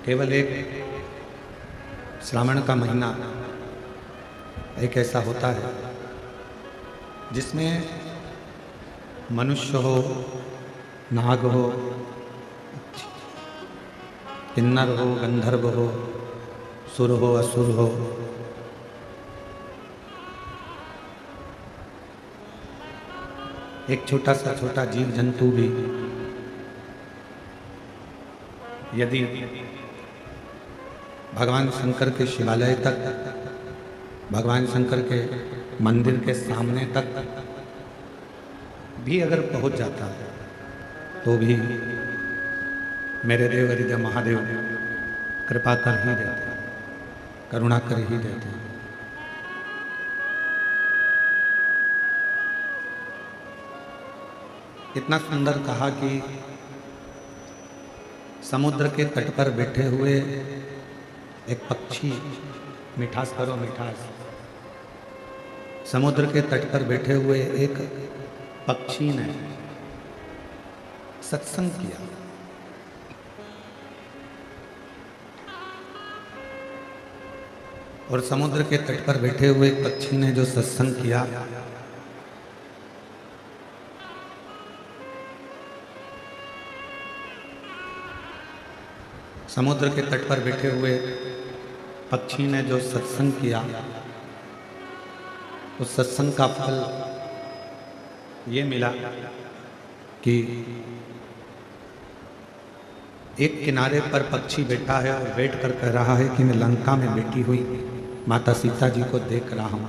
केवल एक श्रावण का महीना एक ऐसा होता है जिसमें मनुष्य हो, नाग हो, किन्नर हो, गंधर्व हो, सुर हो, असुर हो, एक छोटा जीव जंतु भी यदि भगवान शंकर के शिवालय तक, भगवान शंकर के मंदिर के सामने तक भी अगर पहुंच जाता है तो भी मेरे देव हृदय महादेव कृपा कर ही देते हैं, करुणा कर ही देते हैं। इतना सुंदर कहा कि समुद्र के तट पर बैठे हुए एक पक्षी, मिठास करो मिठास, समुद्र के तट पर बैठे हुए एक पक्षी ने सत्संग किया। और समुद्र के तट पर बैठे हुए एक पक्षी ने जो सत्संग किया, समुद्र के तट पर बैठे हुए पक्षी ने जो सत्संग किया, उस सत्संग का फल ये मिला कि एक किनारे पर पक्षी बैठा है और बैठ कर कह रहा है कि मैं लंका में बैठी हुई माता सीता जी को देख रहा हूं।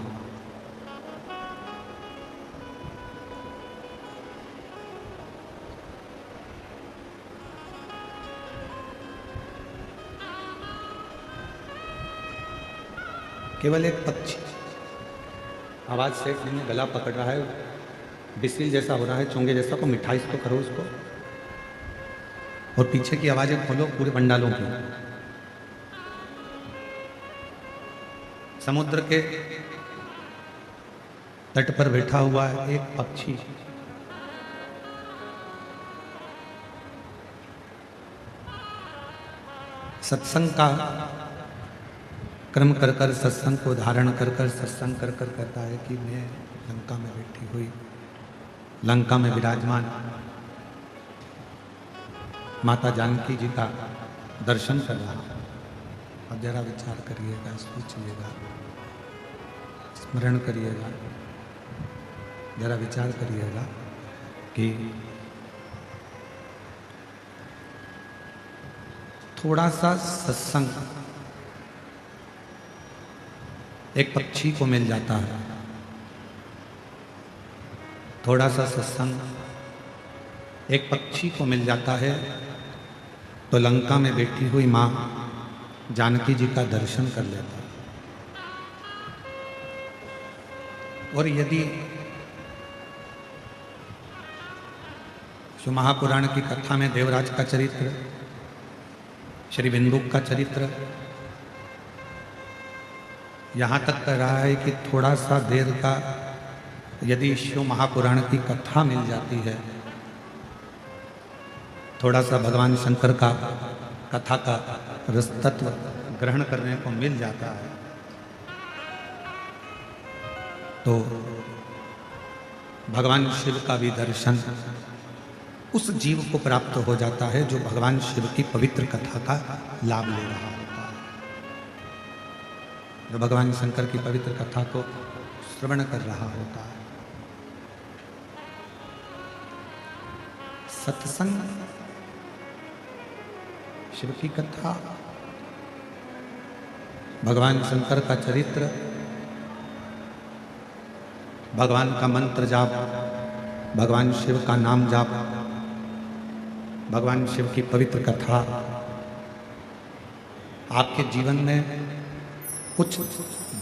केवल एक पक्षी आवाज से गला पकड़ रहा है, बिस्सिल जैसा हो रहा है, चोंगे जैसा, को मिठाई इसको करो उसको, और पीछे की आवाजें खोलो पूरे पंडालों की। समुद्र के तट पर बैठा हुआ है एक पक्षी, सत्संग का क्रम कर कर, सत्संग को धारण कर कर, सत्संग कर कर कहता है कि मैं लंका में बैठी हुई, लंका में विराजमान माता जानकी जी का दर्शन कर रहा हूं। अब जरा विचार करिएगा, सोचिएगा, स्मरण करिएगा, जरा विचार करिएगा कि थोड़ा सा सत्संग एक पक्षी को मिल जाता है, थोड़ा सा सत्संग एक पक्षी को मिल जाता है तो लंका में बैठी हुई मां जानकी जी का दर्शन कर लेता है। और यदि जो महापुराण की कथा में देवराज का चरित्र, श्री बिंदुक का चरित्र यहाँ तक कह रहा है कि थोड़ा सा देर का यदि शिव महापुराण की कथा मिल जाती है, थोड़ा सा भगवान शंकर का कथा का रसतत्व ग्रहण करने को मिल जाता है, तो भगवान शिव का भी दर्शन उस जीव को प्राप्त हो जाता है जो भगवान शिव की पवित्र कथा का लाभ ले रहा होता है, जो भगवान शंकर की पवित्र कथा को श्रवण कर रहा होता है। सत्संग, शिव की कथा, भगवान शंकर का चरित्र, भगवान का मंत्र जाप, भगवान शिव का नाम जाप, भगवान शिव की पवित्र कथा आपके जीवन में कुछ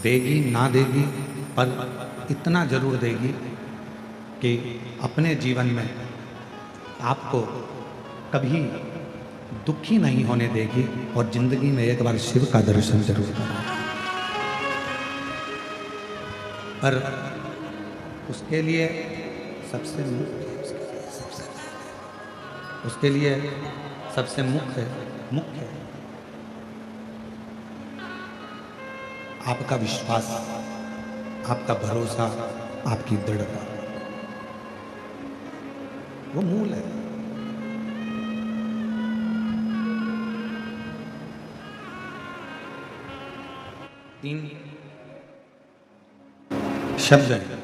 देगी ना देगी, पर इतना जरूर देगी कि अपने जीवन में आपको कभी दुखी नहीं होने देगी और जिंदगी में एक बार शिव का दर्शन जरूर करना। पर उसके लिए सबसे मुख्य आपका विश्वास, आपका भरोसा, आपकी दृढ़ता, वो मूल है। तीन शब्द हैं।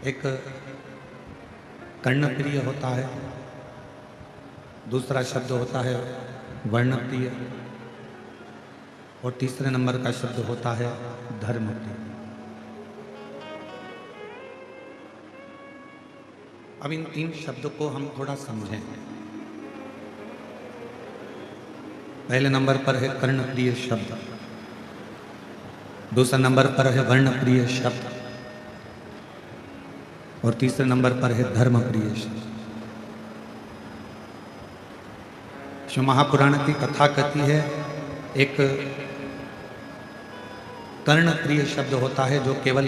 एक कर्णप्रिय होता है, दूसरा शब्द होता है वर्णप्रिय, और तीसरे नंबर का शब्द होता है धर्मप्रिय। अब इन तीन शब्दों को हम थोड़ा समझें। पहले नंबर पर है कर्णप्रिय शब्द, दूसरे नंबर पर है वर्णप्रिय शब्द, और तीसरे नंबर पर है धर्मप्रिय शब्द। शिव महापुराण की कथा कहती है एक कर्णप्रिय शब्द होता है जो केवल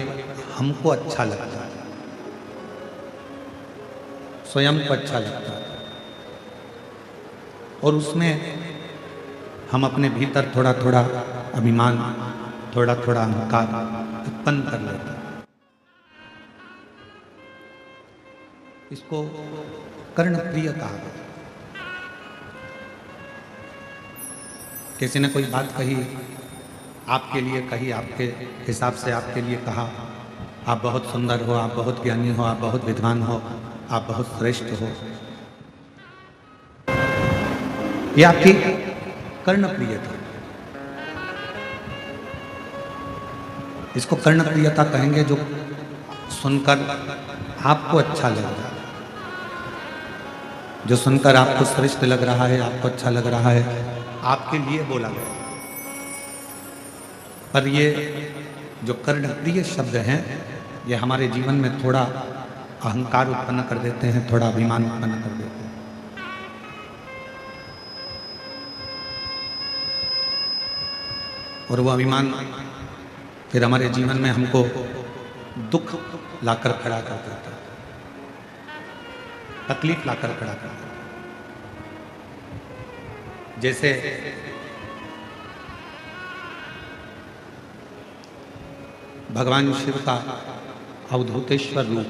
हमको अच्छा लगता है, स्वयं को अच्छा लगता है, और उसमें हम अपने भीतर थोड़ा थोड़ा अभिमान, थोड़ा थोड़ा अहंकार उत्पन्न कर लेते हैं। इसको कर्णप्रिय कहा गया। किसी ने कोई बात कही, आपके लिए कही, आपके हिसाब से आपके लिए कहा, आप बहुत सुंदर हो, आप बहुत ज्ञानी हो, आप बहुत विद्वान हो, आप बहुत श्रेष्ठ हो, ये आपकी कर्णप्रियता। इसको कर्णप्रियता कहेंगे, जो सुनकर आपको अच्छा लग रहा है, जो सुनकर आपको श्रेष्ठ लग रहा है, आपको अच्छा लग रहा है, आपके लिए बोला गया। पर ये जो कर्णप्रिय शब्द हैं, ये हमारे जीवन में थोड़ा अहंकार उत्पन्न कर देते हैं, थोड़ा अभिमान उत्पन्न कर देते हैं। और वो अभिमान फिर हमारे जीवन में हमको दुख लाकर खड़ा कर देता है, तकलीफ लाकर खड़ा कर देता है। जैसे भगवान शिव का अवधूतेश्वर रूप,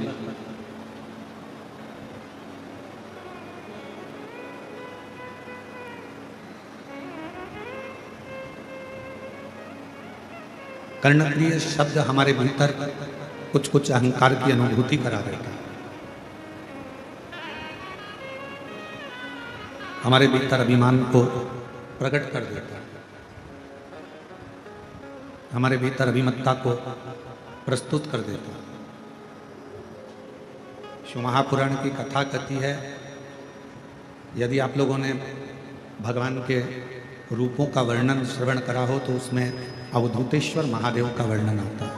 कर्णप्रिय शब्द हमारे भीतर कुछ कुछ अहंकार की अनुभूति करा देता है, हमारे भीतर अभिमान को प्रकट कर देता है, हमारे भीतर अभिमत्ता को प्रस्तुत कर देता है। शिव महापुराण की कथा कहती है, यदि आप लोगों ने भगवान के रूपों का वर्णन श्रवण करा हो तो उसमें अवधूतेश्वर महादेव का वर्णन आता है।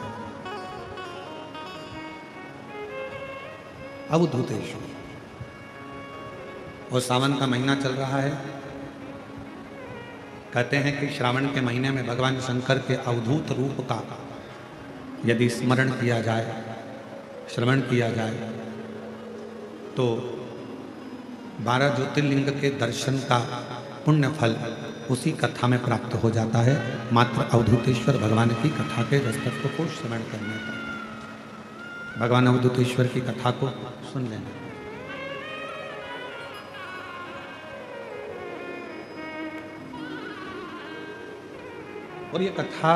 अवधूतेश्वर, और सावन का महीना चल रहा है। कहते हैं कि श्रावण के महीने में भगवान शंकर के अवधूत रूप का यदि स्मरण किया जाए, श्रवण किया जाए, तो 12 ज्योतिर्लिंग के दर्शन का पुण्य फल उसी कथा में प्राप्त हो जाता है, मात्र अवधूतेश्वर भगवान की कथा के रसतत्व को श्रवण करने पर। भगवान अवधूतेश्वर की कथा को सुन लेना। और ये कथा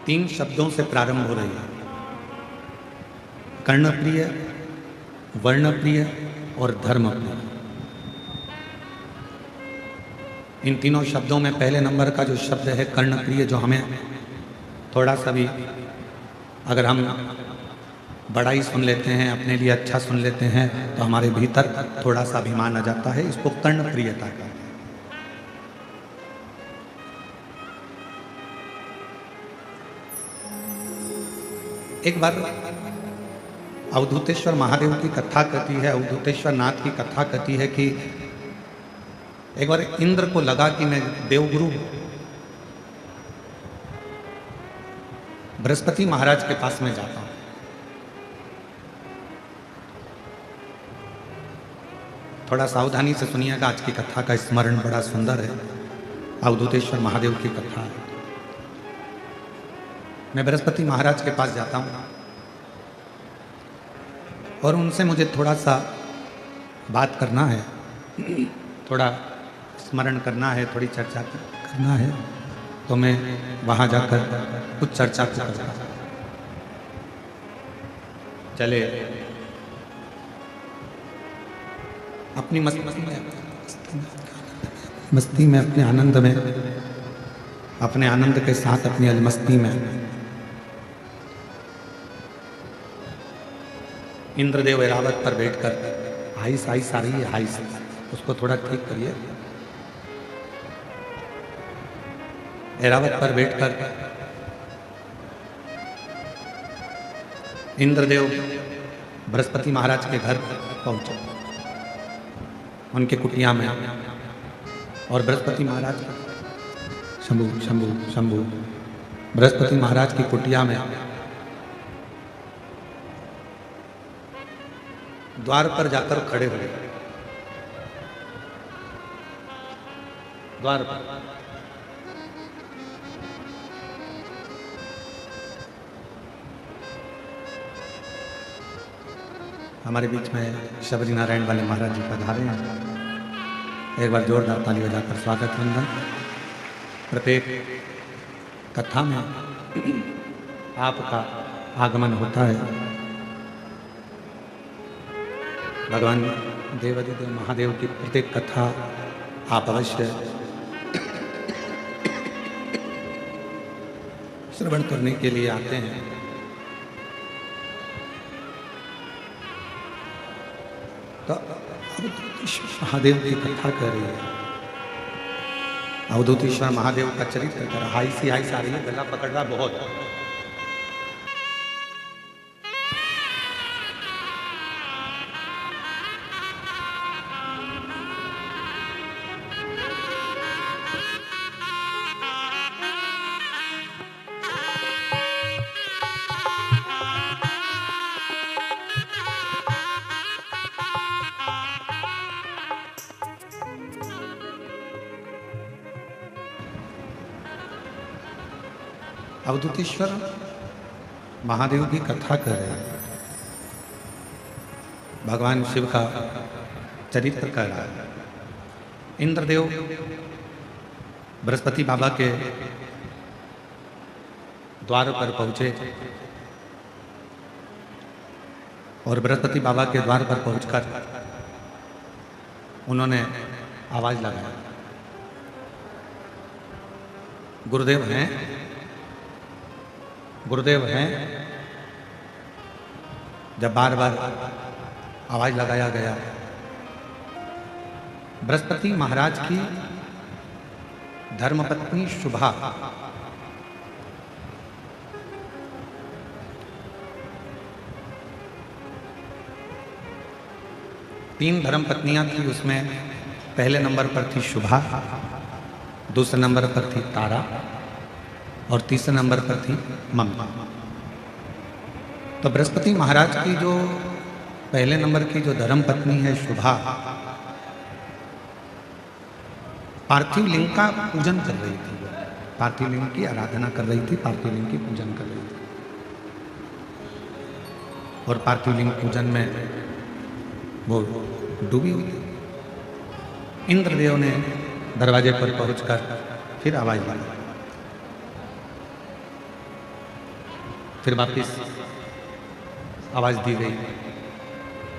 3 शब्दों से प्रारंभ हो रही है, कर्णप्रिय, वर्णप्रिय और धर्मप्रिय। इन तीनों शब्दों में पहले नंबर का जो शब्द है कर्णप्रिय, जो हमें थोड़ा सा भी अगर हम बड़ाई सुन लेते हैं, अपने लिए अच्छा सुन लेते हैं, तो हमारे भीतर थोड़ा सा अभिमान आ जाता है। इसको कर्णप्रियता कहते हैं। एक बार अवधूतेश्वर महादेव की कथा कहती है, अवधूतेश्वर नाथ की कथा कहती है कि एक बार इंद्र को लगा कि मैं देवगुरु बृहस्पति महाराज के पास में जाता हूं। थोड़ा सावधानी से सुनिएगा, आज की कथा का स्मरण बड़ा सुंदर है। अवधूतेश्वर महादेव की कथा है। मैं बृहस्पति महाराज के पास जाता हूँ और उनसे मुझे थोड़ा सा बात करना है, थोड़ा स्मरण करना है, थोड़ी चर्चा करना है, तो मैं वहाँ जाकर कुछ चर्चा करता हूँ। चले अपनी मस्ती में अपने आनंद में, अपने आनंद के साथ अपनी अलमस्ती में इंद्रदेव ऐरावत पर बैठकर हाइस हाइस आ रही है, हाइस, उसको थोड़ा ठीक करिए। ऐरावत पर बैठकर इंद्रदेव बृहस्पति महाराज के घर पहुंचे, उनके कुटिया में, और बृहस्पति महाराज शंभु शंभु शंभु बृहस्पति महाराज की कुटिया में द्वार पर जाकर खड़े हुए। द्वार पर हमारे बीच में शबरी नारायण वाले महाराज जी पधारे हैं। एक बार जोरदार ताली बजाकर स्वागत वंदन। प्रत्येक कथा में आपका आगमन होता है। भगवान देवादिदेव महादेव की प्रत्येक कथा आप अवश्य श्रवण करने के लिए आते हैं। तो अवधूतेश्वर महादेव की कथा कर रही है। अवधूतेश्वर महादेव का चरित्र कर हाइसी हाइस आ रही है, गला पकड़ रहा बहुत। अवधूतेश्वर महादेव की कथा कर रहे हैं, भगवान शिव का चरित्र कर रहा है। इंद्रदेव बृहस्पति बाबा के द्वार पर पहुंचे और बृहस्पति बाबा के द्वार पर पहुंचकर उन्होंने आवाज लगाई, गुरुदेव हैं, गुरुदेव हैं। जब बार बार आवाज लगाया गया, बृहस्पति महाराज की धर्मपत्नी शुभा तीन धर्मपत्नियां थी, उसमें पहले नंबर पर थी शुभा, दूसरे नंबर पर थी तारा और तीसरे नंबर पर थी ममता। तो बृहस्पति महाराज की जो पहले नंबर की जो धर्म पत्नी है शुभा, पार्थिव लिंग का पूजन कर रही थी, पार्थिव लिंग की आराधना कर रही थी, पार्थिव लिंग की पूजन कर रही थी। और पार्थिव लिंग पूजन में वो डूबी हुई थी। इंद्रदेव ने दरवाजे पर पहुंचकर फिर आवाज लगाई, फिर वापिस आवाज दी गई,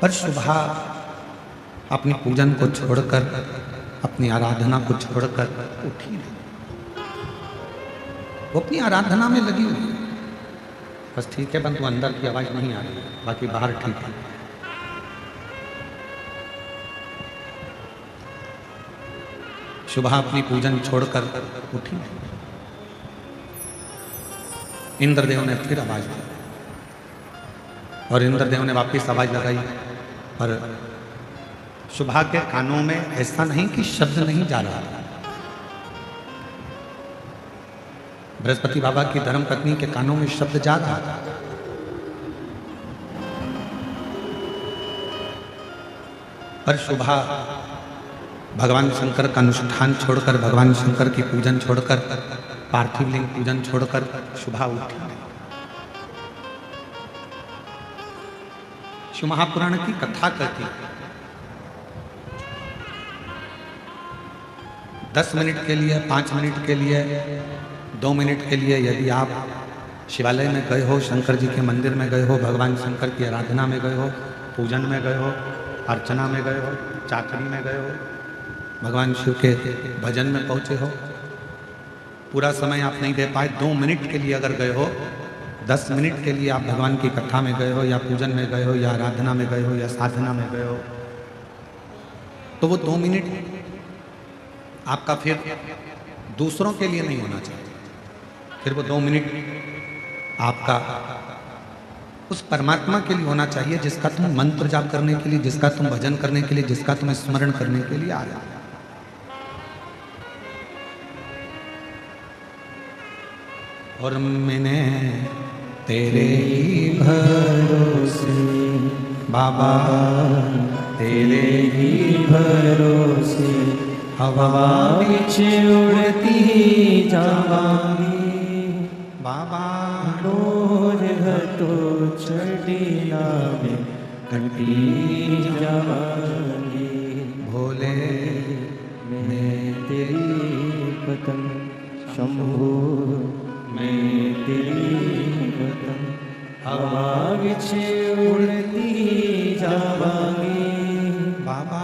पर शुभा अपनी पूजन को छोड़कर, अपनी आराधना को छोड़कर उठी नहीं। वो अपनी आराधना में लगी हुई है। बस ठीक है, परंतु अंदर की आवाज नहीं आ रही, बाकी बाहर ठीक है। शुभा अपनी पूजन छोड़कर उठी नहीं। इंद्रदेव ने फिर आवाज दी और इंद्रदेव ने वापस आवाज लगाई, पर शुभा के कानों में ऐसा नहीं कि शब्द नहीं जा रहा था। बृहस्पति बाबा की धर्मपत्नी के कानों में शब्द जा रहा था, पर शुभा भगवान शंकर का अनुष्ठान छोड़कर, भगवान शंकर की पूजन छोड़कर, पार्थिव लिंग पूजन छोड़कर शुभा उठी। शिव महापुराण की कथा कहती है 10 मिनट के लिए, 5 मिनट के लिए, 2 मिनट के लिए यदि आप शिवालय में गए हो, शंकर जी के मंदिर में गए हो, भगवान शंकर की आराधना में गए हो, पूजन में गए हो, अर्चना में गए हो, चाकरी में गए हो, भगवान शिव के भजन में पहुंचे हो, पूरा समय आप नहीं दे पाए, 2 मिनट के लिए अगर गए हो, 10 मिनट के लिए आप भगवान की कथा में गए हो, या पूजन में गए हो, या आराधना में गए हो, या साधना में गए हो, तो वो 2 मिनट आपका फिर दूसरों के लिए नहीं होना चाहिए। फिर वो 2 मिनट आपका उस परमात्मा के लिए होना चाहिए जिसका तुम मंत्र जाप करने के लिए, जिसका तुम भजन करने के लिए, जिसका तुम स्मरण करने के लिए आ रहे हो। और मैंने तेरे ही भरोसे बाबा, तेरे ही भरोसे हवा बिच उड़ती जावांगी बाबा, डोर घटो चढ़ीना में घटी जावांगी। भोले मैं तेरी पतंग, शंभू मैं तेरी पतंग, हवा बिच उड़ती जावांगी बाबा,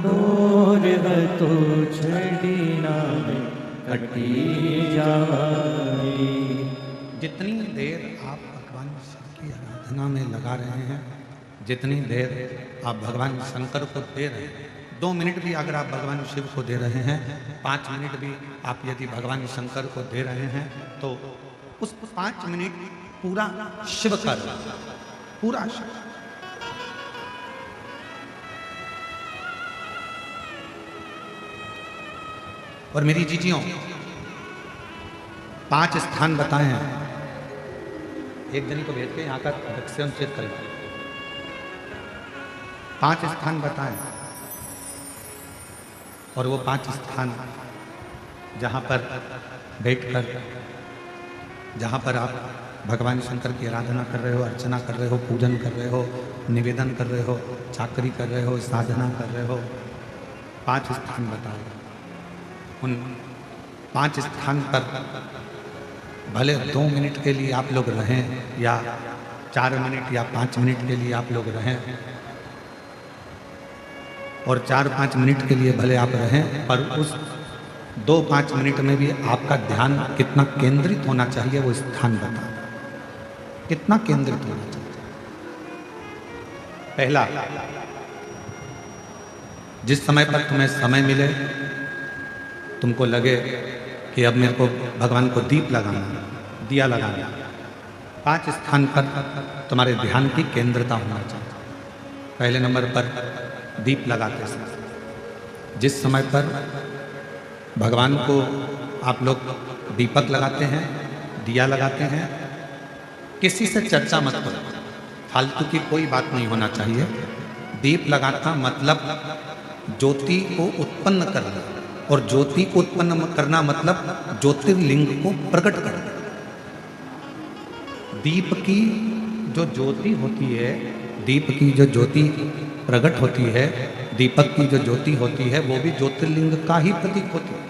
डोर घटो चढ़ीना में घटी जावांगी। जितनी देर आप भगवान शिव की आराधना में लगा रहे हैं, जितनी देर आप भगवान शंकर को दे रहे हैं, 2 मिनट भी अगर आप भगवान शिव को दे रहे हैं, 5 मिनट भी आप यदि भगवान शंकर को दे रहे हैं, तो उस 5 मिनट पूरा शिव का, पूरा शिव। और मेरी जीजियों, 5 स्थान बताए हैं, एक जनी को भेज के यहाँ का वैक्सीन चेक करें। 5 स्थान बताए, और वो 5 स्थान जहाँ पर बैठकर, जहाँ पर आप भगवान शंकर की आराधना कर रहे हो, अर्चना कर रहे हो, पूजन कर रहे हो, निवेदन कर रहे हो, चाकरी कर रहे हो, साधना कर रहे हो, 5 स्थान बताए। उन 5 स्थान पर भले 2 मिनट के लिए आप लोग रहें, या 4 मिनट या 5 मिनट के लिए आप लोग रहें, और 4-5 मिनट के लिए भले आप रहें, पर उस 2-5 मिनट में भी आपका ध्यान कितना केंद्रित होना चाहिए वो स्थान बता, कितना केंद्रित होना चाहिए। पहला, जिस समय पर तुम्हें समय मिले, तुमको लगे कि अब मेरे को भगवान को दीप लगाना, दिया लगाना, 5 स्थान पर तुम्हारे ध्यान की केंद्रता होना चाहिए। पहले नंबर पर दीप लगाते समय, जिस समय पर भगवान को आप लोग दीपक लगाते हैं, दिया लगाते हैं, किसी से चर्चा मत करो, फालतू की कोई बात नहीं होना चाहिए। दीप लगाना मतलब ज्योति को उत्पन्न करना, और ज्योति को उत्पन्न करना मतलब ज्योतिर्लिंग को प्रकट करना। दीप की जो ज्योति होती है, दीप की जो ज्योति प्रकट होती है, दीपक की जो ज्योति होती है, वो भी ज्योतिर्लिंग का ही प्रतीक होती है।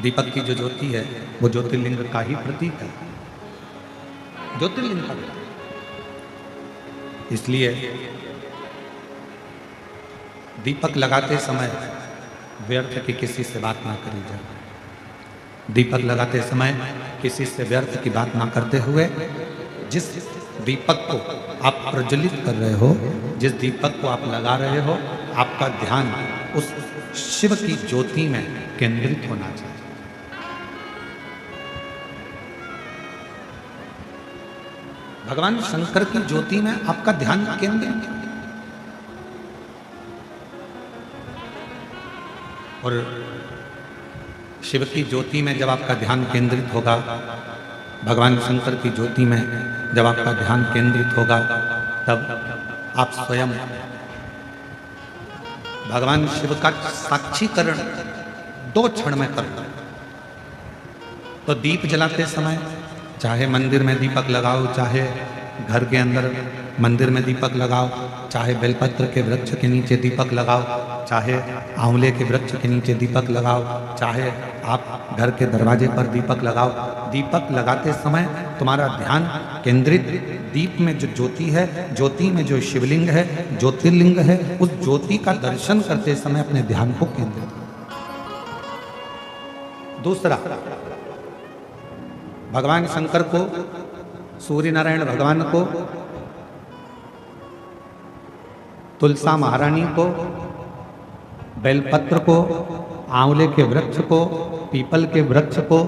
दीपक की जो ज्योति है वो ज्योतिर्लिंग का ही प्रतीक है, ज्योतिर्लिंग का प्रतीक। इसलिए दीपक लगाते समय व्यर्थ की किसी से बात ना करी जाए। दीपक लगाते समय किसी से व्यर्थ की बात ना करते हुए, जिस दीपक को आप प्रज्वलित कर रहे हो, जिस दीपक को आप लगा रहे हो, आपका ध्यान उस शिव की ज्योति में केंद्रित होना चाहिए। भगवान शंकर की ज्योति में आपका ध्यान केंद्रित, और शिव की ज्योति में जब आपका ध्यान केंद्रित होगा भगवान शंकर की ज्योति में जब आपका ध्यान केंद्रित होगा तब आप स्वयं भगवान शिव का साक्षीकरण 2 क्षण में कर लो। तो दीप जलाते समय चाहे मंदिर में दीपक लगाओ, चाहे घर के अंदर मंदिर में दीपक लगाओ, चाहे बेलपत्र के वृक्ष के नीचे दीपक लगाओ, चाहे आंवले के वृक्ष के नीचे दीपक लगाओ, चाहे आप घर के दरवाजे पर दीपक लगाओ। दीपक लगाते समय तुम्हारा ध्यान केंद्रित दीप में जो ज्योति है, ज्योति में जो शिवलिंग है, ज्योतिर्लिंग है, उस ज्योति का दर्शन करते समय अपने ध्यान को केंद्रित करो। दूसरा, भगवान शंकर को, सूर्य नारायण भगवान को, तुलसा महारानी को, बेलपत्र को, आंवले के वृक्ष को, पीपल के वृक्ष को,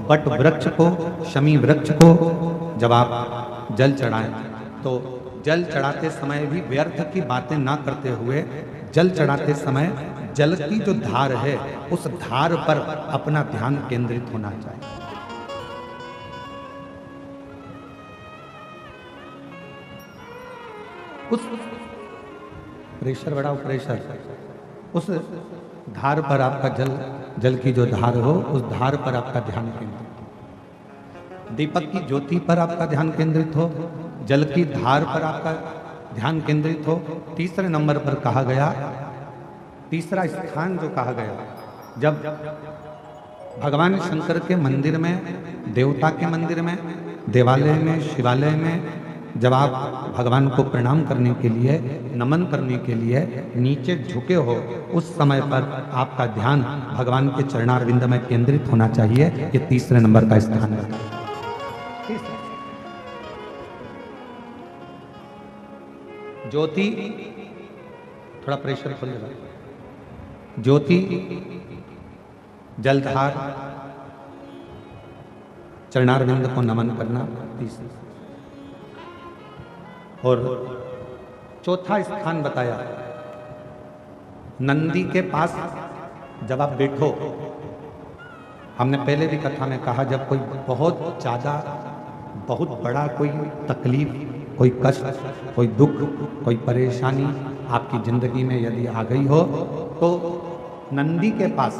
बट वृक्ष को, शमी वृक्ष को जब आप जल चढ़ाएं तो जल चढ़ाते समय भी व्यर्थ की बातें ना करते हुए जल चढ़ाते समय जल की जो धार है उस धार पर अपना ध्यान केंद्रित होना चाहिए। उस प्रेशर बढ़ाओ, प्रेशर, उस धार पर आपका जल की जो धार हो उस धार पर आपका ध्यान केंद्रित हो। दीपक की ज्योति पर आपका ध्यान केंद्रित हो, जल की धार पर आपका ध्यान केंद्रित हो। तीसरे नंबर पर कहा गया, तीसरा स्थान जो कहा गया, जब भगवान शंकर के मंदिर में, देवता के मंदिर में, देवालय में, शिवालय में जब आप भगवान को प्रणाम करने के लिए, नमन करने के लिए नीचे झुके हो, उस समय पर आपका ध्यान भगवान के चरणारविंद में केंद्रित होना चाहिए। ये तीसरे नंबर का स्थान है। ज्योति, थोड़ा प्रेशर खोल देगा। ज्योति, जलधार, चरणारविंद को नमन करना तीसरा। और चौथा स्थान बताया, नंदी के पास जब आप बैठो, हमने पहले भी कथा में कहा, जब कोई बहुत ज़्यादा, बहुत बड़ा कोई तकलीफ, कोई कष्ट, कोई दुख, कोई परेशानी आपकी जिंदगी में यदि आ गई हो तो नंदी के पास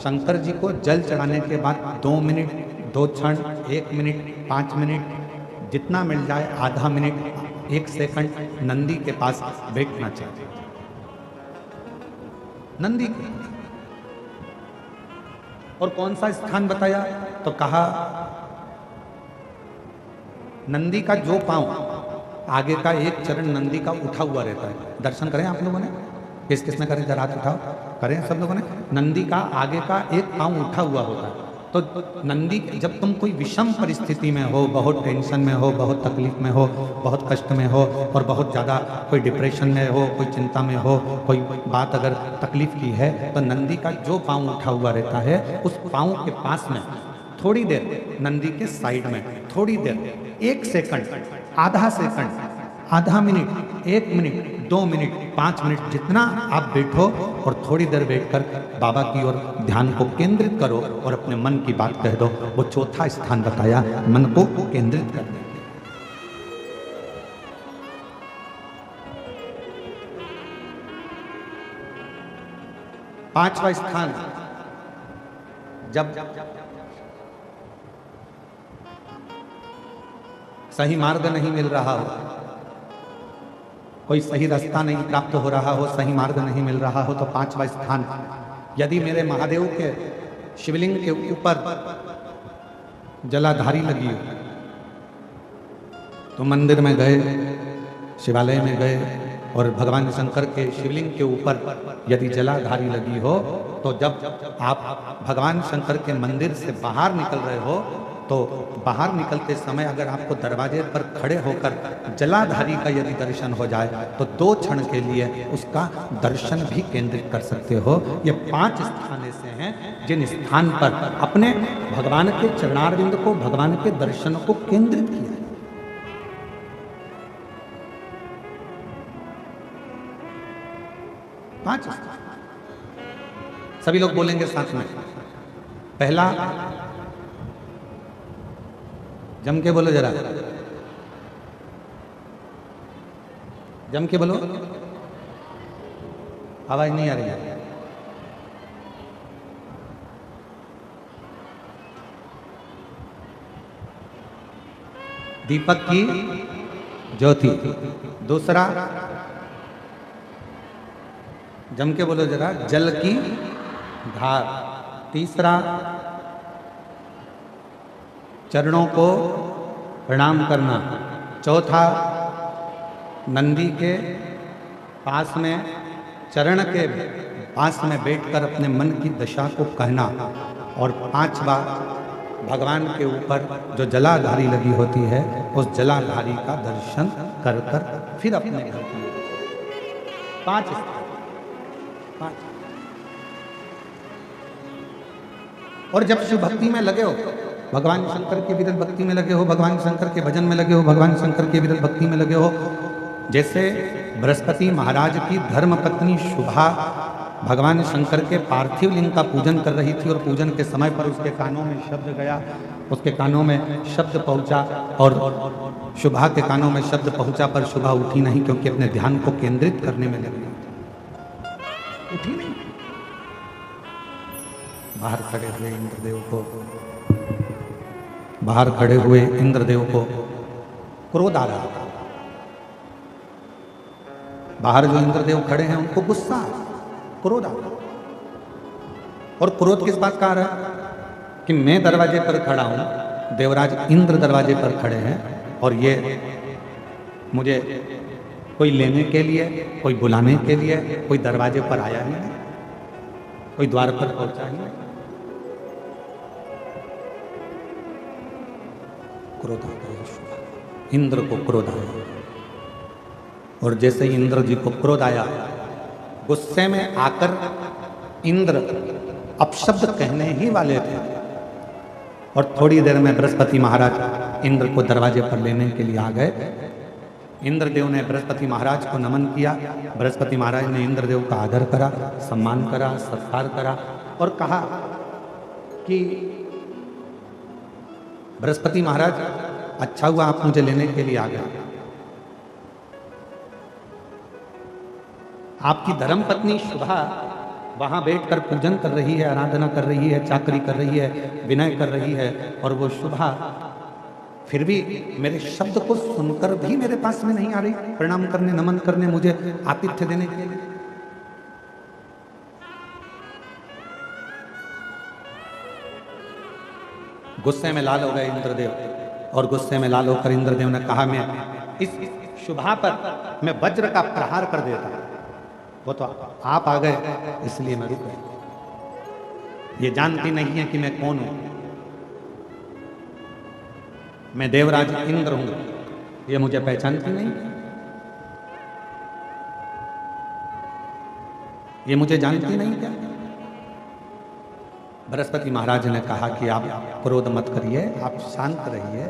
शंकर जी को जल चढ़ाने के बाद 2 मिनट, 2 क्षण, 1 मिनट, 5 मिनट, जितना मिल जाए, आधा मिनट, 1 सेकंड नंदी के पास बैठना चाहिए। नंदी के, और कौन सा स्थान बताया तो कहा, नंदी का जो पांव, आगे का एक चरण नंदी का उठा हुआ रहता है। दर्शन करें आप लोगों ने, किस किस ने करें, जरा हाथ उठाओ, करें सब लोगों ने। नंदी का आगे का एक पांव उठा हुआ होता है। तो नंदी, जब तुम कोई विषम परिस्थिति में हो, बहुत टेंशन में हो, बहुत तकलीफ में हो, बहुत कष्ट में हो, और बहुत ज़्यादा कोई डिप्रेशन में हो, कोई चिंता में हो, कोई बात अगर तकलीफ की है, तो नंदी का जो पाँव उठा हुआ रहता है, उस पाँव के पास में थोड़ी देर, नंदी के साइड में थोड़ी देर, 1 सेकंड, आधा सेकंड, आधा मिनट, 1 मिनट, 2 मिनट, 5 मिनट, जितना आप बैठो और थोड़ी देर बैठकर बाबा की ओर ध्यान को केंद्रित करो और अपने मन की बात कह दो। वो चौथा स्थान बताया, मन को केंद्रित करने। पांचवा स्थान, जब सही मार्ग नहीं मिल रहा हो, कोई सही रास्ता नहीं प्राप्त हो रहा हो, सही मार्ग नहीं मिल रहा हो, तो पांचवा स्थान, यदि मेरे महादेव के शिवलिंग के ऊपर जलाधारी लगी हो, तो मंदिर में गए, शिवालय में गए और भगवान शंकर के शिवलिंग के ऊपर यदि जलाधारी लगी हो, तो जब आप भगवान शंकर के मंदिर से बाहर निकल रहे हो, तो बाहर निकलते समय अगर आपको दरवाजे पर खड़े होकर जलाधारी का यदि दर्शन हो जाए, तो 2 क्षण के लिए उसका दर्शन भी केंद्रित कर सकते हो। ये 5 स्थान ऐसे हैं जिन स्थान पर अपने भगवान के चरणारविंद को, भगवान के दर्शन को केंद्रित किया है। पांच सभी लोग बोलेंगे साथ में। पहला, जम के बोलो जरा, जम के बोलो, आवाज नहीं आ रही है। दीपक की ज्योति। दूसरा, जम के बोलो जरा, जल की धार। तीसरा, चरणों को प्रणाम करना। चौथा, नंदी के पास में, चरण के पास में बैठकर अपने मन की दशा को कहना। और पांचवा, भगवान के ऊपर जो जलाधारी लगी होती है उस जलाधारी का दर्शन कर कर फिर अपने घर की। पांच। और जब शिव भक्ति में लगे हो, भगवान शंकर के विरल भक्ति में लगे हो, भगवान शंकर के भजन में लगे हो, भगवान शंकर के विरल भक्ति में लगे हो, जैसे बृहस्पति महाराज की धर्म पत्नी शुभा भगवान शंकर के पार्थिव लिंग का पूजन कर रही थी और पूजन के समय पर उसके कानों में शब्द गया, उसके कानों में शब्द पहुंचा और शुभा के कानों में शब्द पहुंचा पर शुभा उठी नहीं, क्योंकि अपने ध्यान को केंद्रित करने में लगी, उठी नहीं। बाहर खड़े हुए इंद्रदेव को, बाहर खड़े हुए इंद्रदेव को क्रोध आ रहा था। बाहर जो इंद्रदेव खड़े हैं उनको गुस्सा, क्रोध आ रहा। और क्रोध किस बात का आ रहा है कि मैं दरवाजे पर खड़ा हूं, देवराज इंद्र दरवाजे पर खड़े हैं और ये मुझे कोई लेने के लिए, कोई बुलाने के लिए, कोई दरवाजे पर आया ही नहीं, कोई द्वार पर पहुंचा ही नहीं। क्रोध आ गया, इंद्र को क्रोध आया। और जैसे ही इंद्र जी को क्रोध आया, गुस्से में आकर इंद्र अपशब्द कहने ही वाले थे और थोड़ी देर में बृहस्पति महाराज इंद्र को दरवाजे पर लेने के लिए आ गए। इंद्रदेव ने बृहस्पति महाराज को नमन किया। बृहस्पति महाराज ने इंद्रदेव का आदर करा, सम्मान करा, सत्कार करा और कहा कि बृहस्पति महाराज, अच्छा हुआ आप मुझे लेने के लिए आ गए। आपकी धर्मपत्नी शुभा वहां बैठकर पूजन कर रही है, आराधना कर रही है, चाकरी कर रही है, विनय कर रही है, और वो शुभा फिर भी मेरे शब्द को सुनकर भी मेरे पास में नहीं आ रही प्रणाम करने, नमन करने, मुझे आतिथ्य देने के लिए। गुस्से में लाल हो गए इंद्रदेव और गुस्से में लाल होकर इंद्रदेव ने कहा, मैं इस शुभा पर मैं वज्र का प्रहार कर देता। वो तो आप आ गए इसलिए मैं रुक गया। ये जानती नहीं है कि मैं कौन हूं। मैं देवराज इंद्र हूं, ये मुझे पहचानती नहीं, ये मुझे जानती नहीं क्या? बृहस्पति महाराज ने कहा कि आप क्रोध मत करिए, आप शांत रहिए।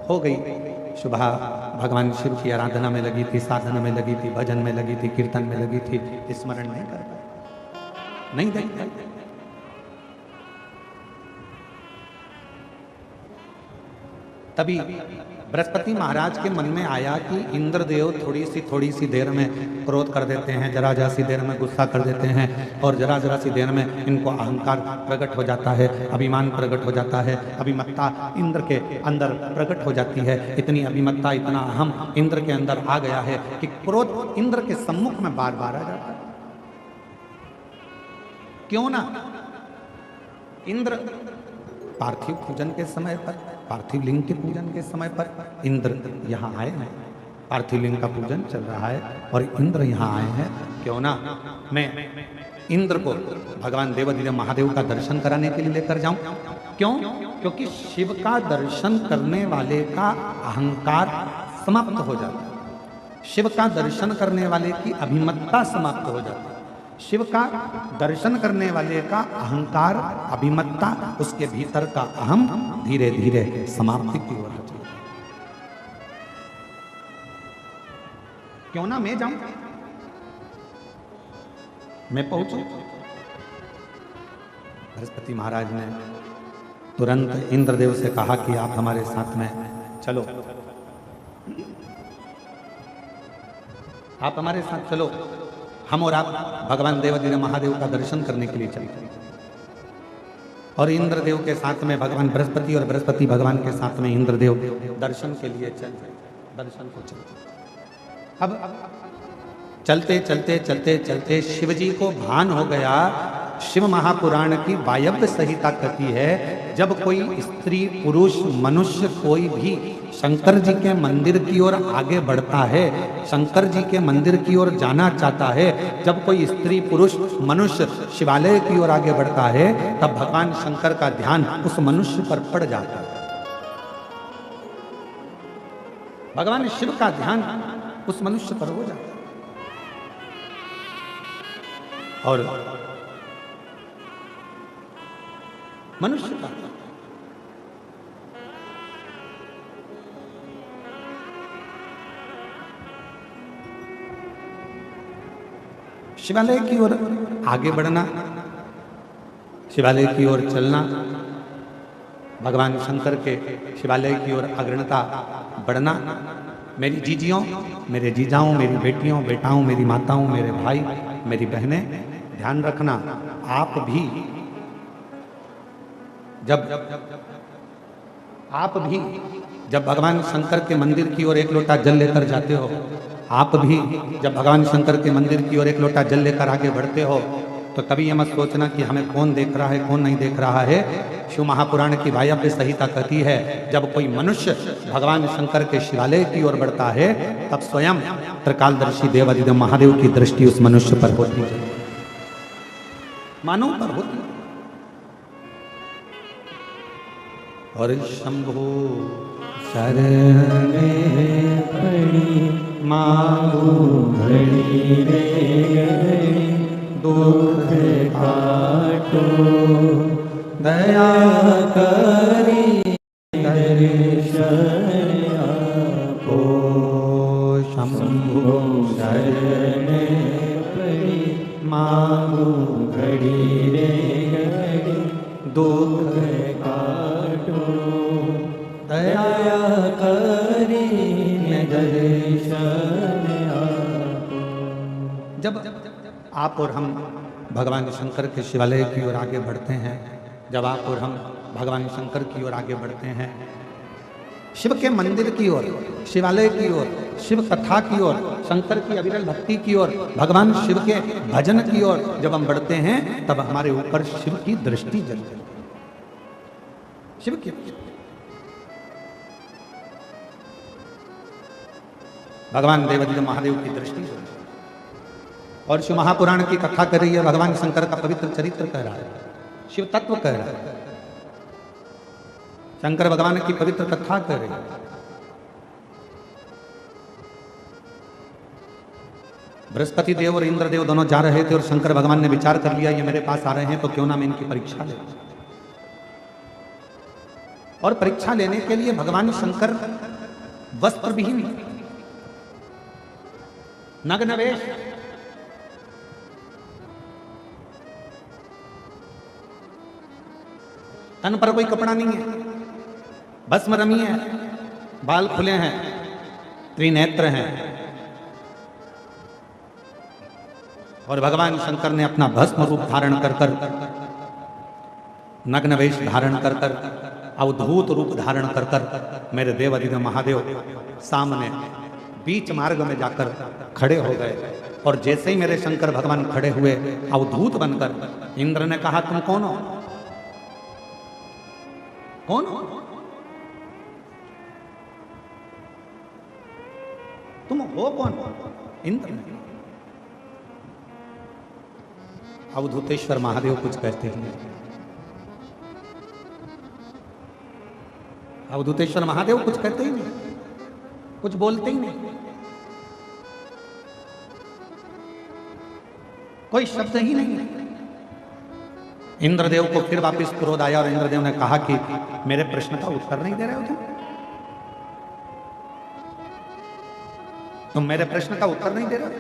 हो गई शुभा भगवान शिव की आराधना में लगी थी, साधना में लगी थी, भजन में लगी थी, कीर्तन में लगी थी, स्मरण नहीं कर पाई, नहीं देख पाई। तभी बृहस्पति महाराज के मन में आया कि इंद्रदेव थोड़ी सी देर में क्रोध कर देते हैं, जरा सी देर में गुस्सा कर देते हैं और जरा सी देर में इनको अहंकार प्रकट हो जाता है, अभिमान प्रकट हो जाता है, अभिमत्ता इंद्र के अंदर प्रकट हो जाती है। इतनी अभिमत्ता, इतना अहम इंद्र के अंदर आ गया है कि क्रोध इंद्र के सम्मुख में बार बार आ जाता है। क्यों ना इंद्र पार्थिव पूजन के समय पर, पार्थिव लिंग के पूजन के समय पर इंद्र यहाँ आए हैं, पार्थिव लिंग का पूजन चल रहा है और इंद्र यहाँ आए हैं। क्यों ना मैं इंद्र को भगवान देवाधिदेव महादेव का दर्शन कराने के लिए लेकर जाऊं। क्यों? क्योंकि शिव का दर्शन करने वाले का अहंकार समाप्त हो जाता है, शिव का दर्शन करने वाले की अभिमत्ता समाप्त हो जाती है, शिव का दर्शन करने वाले का अहंकार, अभिमत्ता, उसके भीतर का अहम धीरे धीरे समाप्ति की ओर चलता है। क्यों ना मैं जाऊं, मैं पहुंचूं। बृहस्पति महाराज ने तुरंत इंद्रदेव से कहा कि आप हमारे साथ में चलो, आप हमारे साथ चलो, हम और आप भगवान देवाधिदेव महादेव का दर्शन करने के लिए चले। और इंद्रदेव के साथ में भगवान बृहस्पति और बृहस्पति भगवान के साथ में इंद्रदेव दर्शन के लिए दर्शन को चलते। अब चलते चलते चलते चलते शिव जी को भान हो गया। शिव महापुराण की वायव्य संहिता कहती है, जब कोई स्त्री पुरुष मनुष्य कोई भी शंकर जी के मंदिर की ओर आगे बढ़ता है, शंकर जी के मंदिर की ओर जाना चाहता है, जब कोई स्त्री पुरुष मनुष्य शिवालय की ओर आगे बढ़ता है, तब भगवान शंकर का ध्यान उस मनुष्य पर पड़ जाता है। भगवान शिव का ध्यान उस मनुष्य पर हो जाता है। और मनुष्य का शिवालय की ओर आगे बढ़ना, शिवालय की ओर चलना, भगवान शंकर के शिवालय की ओर अग्रणता बढ़ना। मेरी जीजियों, मेरे जीजाओं, मेरी बेटियों, बेटाओं, मेरी माताओं, मेरे भाई, मेरी बहनें, ध्यान रखना, आप भी जब भगवान शंकर के मंदिर की ओर एक लोटा जल लेकर जाते हो, आप भी जब भगवान शंकर के मंदिर की ओर एक लोटा जल लेकर आगे बढ़ते हो, तो कभी ये मत सोचना कि हमें कौन देख रहा है कौन नहीं देख रहा है। शिव महापुराण की वायव्य संहिता कहती है, जब कोई मनुष्य भगवान शंकर के शिवालय की ओर बढ़ता है, तब स्वयं त्रिकालदर्शी देवाधिदेव महादेव की दृष्टि उस मनुष्य पर होती है, मानव पर होती है। और शंभो शरण पड़ी मांगू घड़ी रे घड़ी, दुख काटो दया करी दर्शन आपो। शंभो शरण पड़ी मांगू घड़ी रे घड़ी, दुख काटो दया करी दर्शन आपो। जब आप और हम भगवान शंकर के शिवालय की ओर आगे बढ़ते हैं, जब आप और हम भगवान शंकर की ओर आगे बढ़ते हैं, शिव के मंदिर की ओर, शिवालय की ओर, शिव कथा की ओर, शंकर की अविरल भक्ति की ओर, भगवान शिव के भजन की ओर जब हम बढ़ते हैं, तब हमारे ऊपर शिव की दृष्टि जलती है। शिव की भगवान देवाधिदेव महादेव की दृष्टि जलती है। और शिव महापुराण की कथा कर रही है, भगवान शंकर का पवित्र चरित्र कह रहा है, शिव तत्व कह रहा है, शंकर भगवान की पवित्र कथा कर रही है। बृहस्पति देव और इंद्र देव दोनों जा रहे थे और शंकर भगवान ने विचार कर लिया, ये मेरे पास आ रहे हैं तो क्यों ना मैं इनकी परीक्षा ले। और परीक्षा लेने के लिए भगवान शंकर वस्त्र विहीन, नग्न वेश, तन पर कोई कपड़ा नहीं है, भस्म रमी है, बाल खुले हैं, त्रिनेत्र हैं। और भगवान शंकर ने अपना भस्म रूप धारण कर कर, नग्न वेश धारण कर कर, अवधूत रूप धारण कर कर मेरे देवाधिदेव महादेव सामने बीच मार्ग में जाकर खड़े हो गए। और जैसे ही मेरे शंकर भगवान खड़े हुए अवधूत बनकर, इंद्र ने कहा, तुम कौन हो? कौन हो तुम? हो कौन? इंद्र ने। अवधूतेश्वर महादेव कुछ कहते ही नहीं, अवधूतेश्वर महादेव कुछ कहते ही नहीं, कुछ बोलते ही नहीं, कोई शब्द ही नहीं है। इंद्रदेव को फिर वापस क्रोध आया और इंद्रदेव ने कहा कि मेरे प्रश्न का उत्तर नहीं दे रहे हो तुम मेरे प्रश्न का उत्तर नहीं दे रहे हो,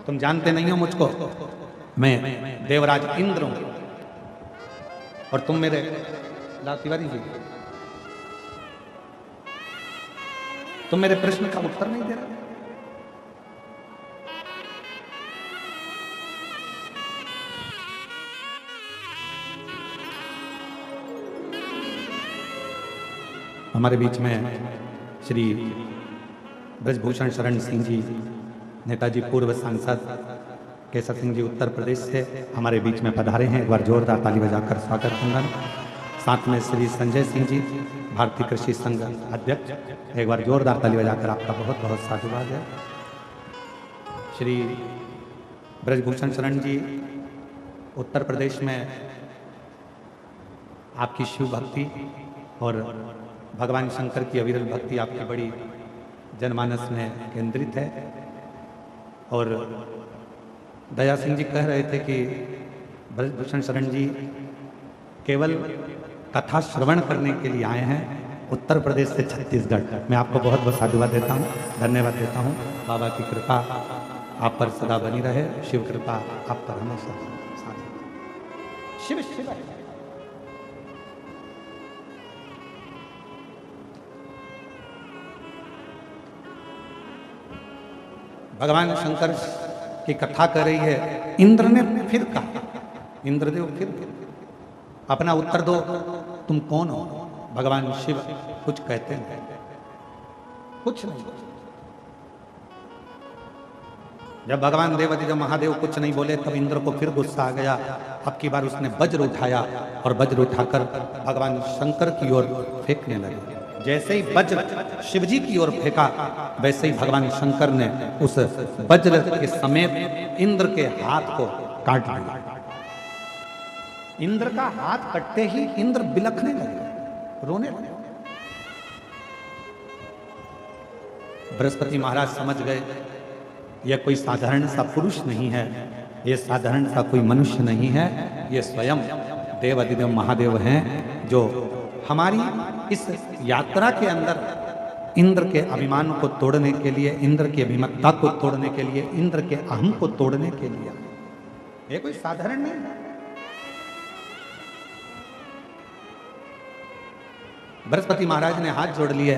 तुम जानते नहीं हो मुझको, मैं देवराज इंद्र हूं और तुम मेरे लाल तिवारी जी, तुम मेरे प्रश्न का उत्तर नहीं दे रहे। हमारे बीच में श्री ब्रजभूषण शरण सिंह जी, नेताजी पूर्व सांसद केसर सिंह जी उत्तर प्रदेश से हमारे बीच में पधारे हैं। एक बार जोरदार ताली बजाकर स्वागत वंदन। साथ में श्री संजय सिंह जी, भारतीय कृषि संघ अध्यक्ष, एक बार जोरदार ताली बजाकर आपका बहुत बहुत साधुवाद है। श्री ब्रजभूषण शरण जी, उत्तर प्रदेश में आपकी शिव भक्ति और भगवान शंकर की अविरल भक्ति आपकी बड़ी जनमानस में केंद्रित है। और दया सिंह जी कह रहे थे कि ब्रजभूषण शरण जी केवल कथा श्रवण करने के लिए आए हैं उत्तर प्रदेश से छत्तीसगढ़। मैं आपको बहुत बहुत साधुवाद देता हूँ, धन्यवाद देता हूँ। बाबा की कृपा आप पर सदा बनी रहे, शिव कृपा आप पर हमेशा। शिव शिव भगवान शंकर की कथा कर रही है। इंद्र ने फिर कहा, इंद्रदेव फिर अपना उत्तर दो, तुम कौन हो? भगवान शिव कुछ कहते हैं, कुछ नहीं। जब भगवान देवती, जब महादेव कुछ नहीं बोले, तब इंद्र को फिर गुस्सा आ गया। अब की बार उसने वज्र उठाया और वज्र उठाकर भगवान शंकर की ओर फेंकने लगे। जैसे ही वज्र शिवजी की ओर फेंका, वैसे ही भगवान शंकर ने उस वज्र के समेत इंद्र के हाथ को काट दिया। इंद्र का हाथ कटते ही इंद्र बिलखने लगे, रोने लगे। बृहस्पति महाराज समझ गए यह कोई साधारण सा पुरुष नहीं है, यह साधारण सा कोई मनुष्य नहीं है, ये स्वयं देवाधिदेव महादेव हैं, जो हमारी इस यात्रा के अंदर इंद्र के अभिमान को तोड़ने के लिए, इंद्र की अभिमत्ता को तोड़ने के लिए, इंद्र के अहम को तोड़ने के लिए। ये कोई साधारण नहीं है। बृहस्पति महाराज ने हाथ जोड़ लिए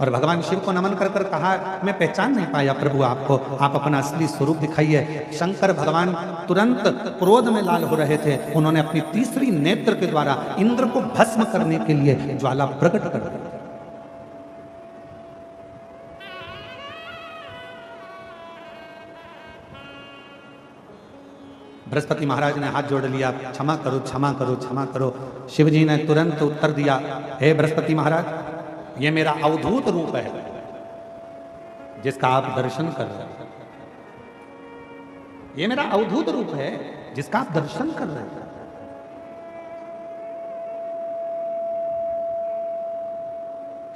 और भगवान शिव को नमन कर कर कहा, मैं पहचान नहीं पाया प्रभु आपको, आप अपना असली स्वरूप दिखाइए। शंकर भगवान तुरंत क्रोध में लाल हो रहे थे। उन्होंने अपनी तीसरी नेत्र के द्वारा इंद्र को भस्म करने के लिए ज्वाला प्रकट कर दी। बृहस्पति महाराज ने हाथ जोड़ लिया, क्षमा करो क्षमा करो क्षमा करो। शिवजी ने तुरंत उत्तर दिया, हे बृहस्पति महाराज, ये मेरा अवधूत रूप है जिसका आप दर्शन कर रहे हैं। ये मेरा अवधूत रूप है जिसका आप दर्शन कर रहे हैं।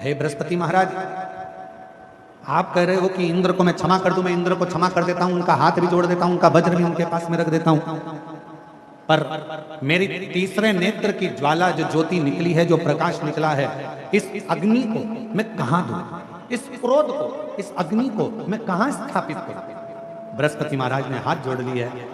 हे बृहस्पति महाराज, आप कह रहे हो कि इंद्र को मैं क्षमा कर दूं, मैं इंद्र को क्षमा कर देता हूं, उनका हाथ भी जोड़ देता हूं, उनका वज्र भी उनके पास में रख देता हूं, पर मेरी तीसरे नेत्र की ज्वाला जो ज्योति निकली है, जो प्रकाश निकला है, इस अग्नि को मैं कहां दूं? इस क्रोध को, इस अग्नि को मैं कहां स्थापित करूं? बृहस्पति महाराज ने हाथ जोड़ लिया है।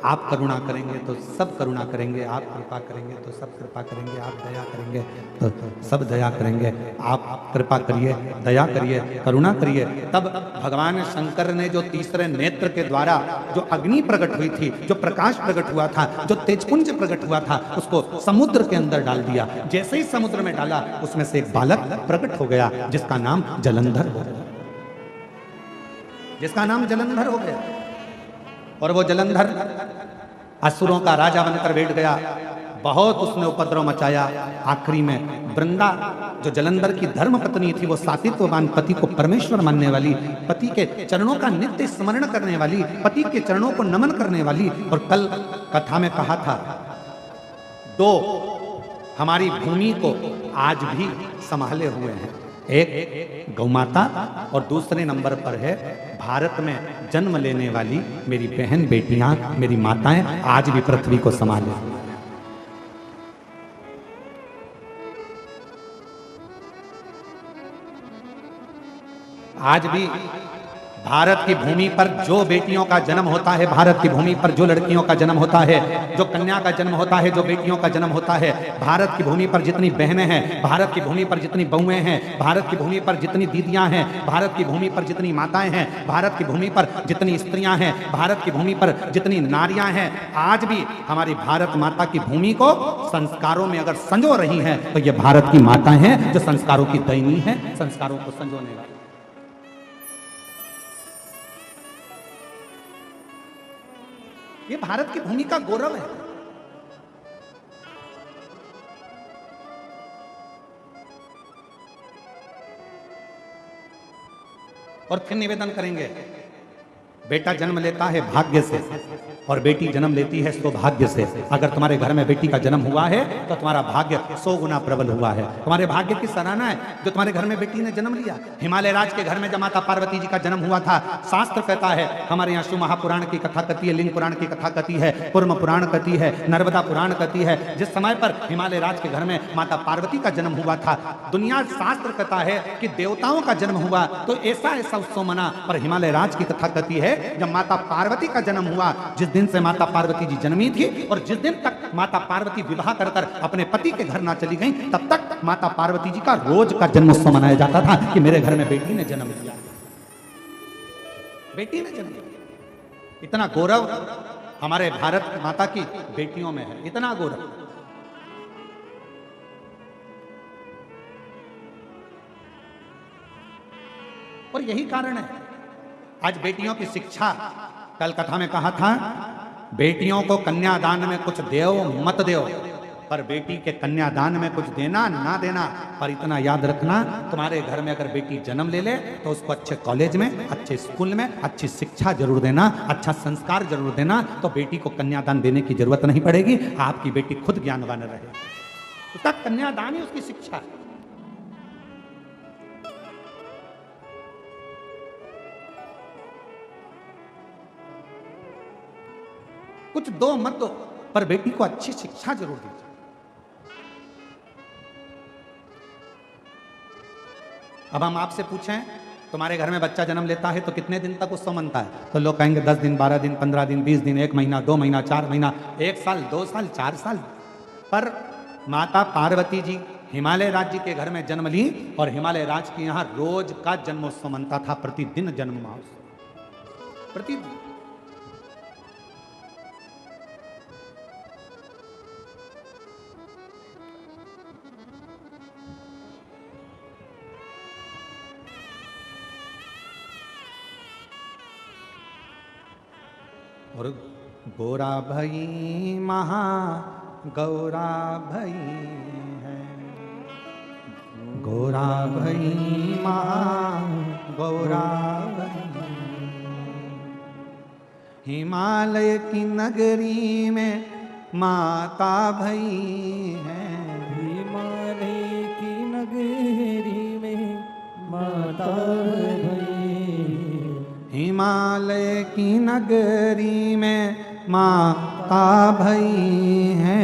आप करुणा करेंगे तो सब करुणा करेंगे, आप कृपा करेंगे तो सब कृपा करेंगे, आप दया करेंगे तो सब दया करेंगे। आप कृपा करिए, दया करिए, करुणा करिए। तब भगवान शंकर ने जो तीसरे नेत्र के द्वारा जो अग्नि प्रकट हुई थी, जो प्रकाश प्रकट हुआ था, जो तेजपुंज प्रकट हुआ था, उसको समुद्र के अंदर डाल दिया। जैसे ही समुद्र में डाला, उसमें से एक बालक प्रकट हो गया जिसका नाम जलंधर हो गया, जिसका नाम जलंधर हो गया। और वो जलंधर असुरों का राजा बनकर बैठ गया। बहुत उसने उपद्रव मचाया। आखिरी में वृंदा, जो जलंधर की धर्म पत्नी थी, वो सात्वित्ववान पति को परमेश्वर मानने वाली, पति के चरणों का नित्य स्मरण करने वाली, पति के चरणों को नमन करने वाली। और कल कथा में कहा था, दो हमारी भूमि को आज भी संभाले हुए हैं, एक गौमाता और दूसरे नंबर पर है भारत में जन्म लेने वाली मेरी बहन बेटियां, मेरी माताएं, आज भी पृथ्वी को संभाले। आज भी भारत की भूमि पर जो बेटियों का जन्म होता है, भारत की भूमि पर जो लड़कियों का जन्म होता है, जो कन्या का जन्म होता है, जो बेटियों का जन्म होता है, भारत की भूमि पर जितनी बहनें हैं, भारत की भूमि पर जितनी बहुएं हैं, भारत की भूमि पर जितनी दीदियां हैं, भारत की भूमि पर जितनी माताएं हैं, भारत की भूमि पर जितनी स्त्रियां हैं, भारत की भूमि पर जितनी नारियां हैं, आज भी हमारी भारत माता की भूमि को संस्कारों में अगर संजो रही हैं तो ये भारत की माता हैं जो संस्कारों की दैनी है, संस्कारों को संजोने वाली। ये भारत की भूमि का गौरव है। और फिर निवेदन करेंगे, बेटा जन्म लेता है भाग्य से और बेटी जन्म लेती है सौभाग्य से। अगर तुम्हारे घर में बेटी का जन्म हुआ है तो तुम्हारा भाग्य 100 गुना प्रबल हुआ है। तुम्हारे भाग्य की सराहना है जो तुम्हारे घर में बेटी ने जन्म लिया। हिमालय राज के घर में जब माता पार्वती जी का जन्म हुआ था, शास्त्र कहता है, हमारे यहाँ शिव महापुराण की कथा कहती है, लिंग पुराण की कथा कहती है, कुर्म पुराण कहती है, नर्मदा पुराण कहती है, जिस समय पर हिमालय राज के घर में माता पार्वती का जन्म हुआ था, दुनिया शास्त्र कहता है कि देवताओं का जन्म हुआ तो ऐसा ऐसा उत्सव मना। पर हिमालय राज की कथा कहती है जब माता पार्वती का जन्म हुआ, जिस दिन से माता पार्वती जी जन्मी थी और जिस दिन तक माता पार्वती विवाह कर कर अपने पति के घर ना चली गई, तब तक माता पार्वती जी का रोज का जन्मोत्सव मनाया जाता था कि मेरे घर में बेटी ने जन्म लिया, बेटी ने जन्म लिया। इतना गौरव हमारे भारत माता की बेटियों में है, इतना गौरव। और यही कारण है आज बेटियों की शिक्षा, कल कथा में कहा था, बेटियों को कन्यादान में कुछ देओ मत देओ, पर बेटी के कन्यादान में कुछ देना ना देना। पर इतना याद रखना, तुम्हारे घर में अगर बेटी जन्म ले ले तो उसको अच्छे कॉलेज में, अच्छे स्कूल में अच्छी शिक्षा जरूर देना, अच्छा संस्कार जरूर देना, तो बेटी को कन्यादान देने की जरूरत नहीं पड़ेगी। आपकी बेटी खुद ज्ञानवान रहे, उसका कन्यादान ही उसकी शिक्षा है। कुछ दो मत दो, पर बेटी को अच्छी शिक्षा जरूर दीजिए। अब हम आपसे पूछें, तुम्हारे घर में बच्चा जन्म लेता है तो कितने दिन तक उत्सव मनता है? तो लोग कहेंगे 10 दिन, 12 दिन, 15 दिन, 20 दिन, 1 महीना, 2 महीना, 4 महीना, 1 साल, 2 साल, 4 साल। पर माता पार्वती जी हिमालय राज्य के घर में जन्म ली और हिमालय राज्य के यहाँ रोज का जन्मोत्सव मनता था, प्रतिदिन जन्म महोत्सव, प्रतिदिन। और गोरा भई महा गौरा भई है, गोरा भई महा गौरा भई, हिमालय की नगरी में माता भई है, हिमालय की नगरी में माता भई, हिमालय की नगरी में माता भई है,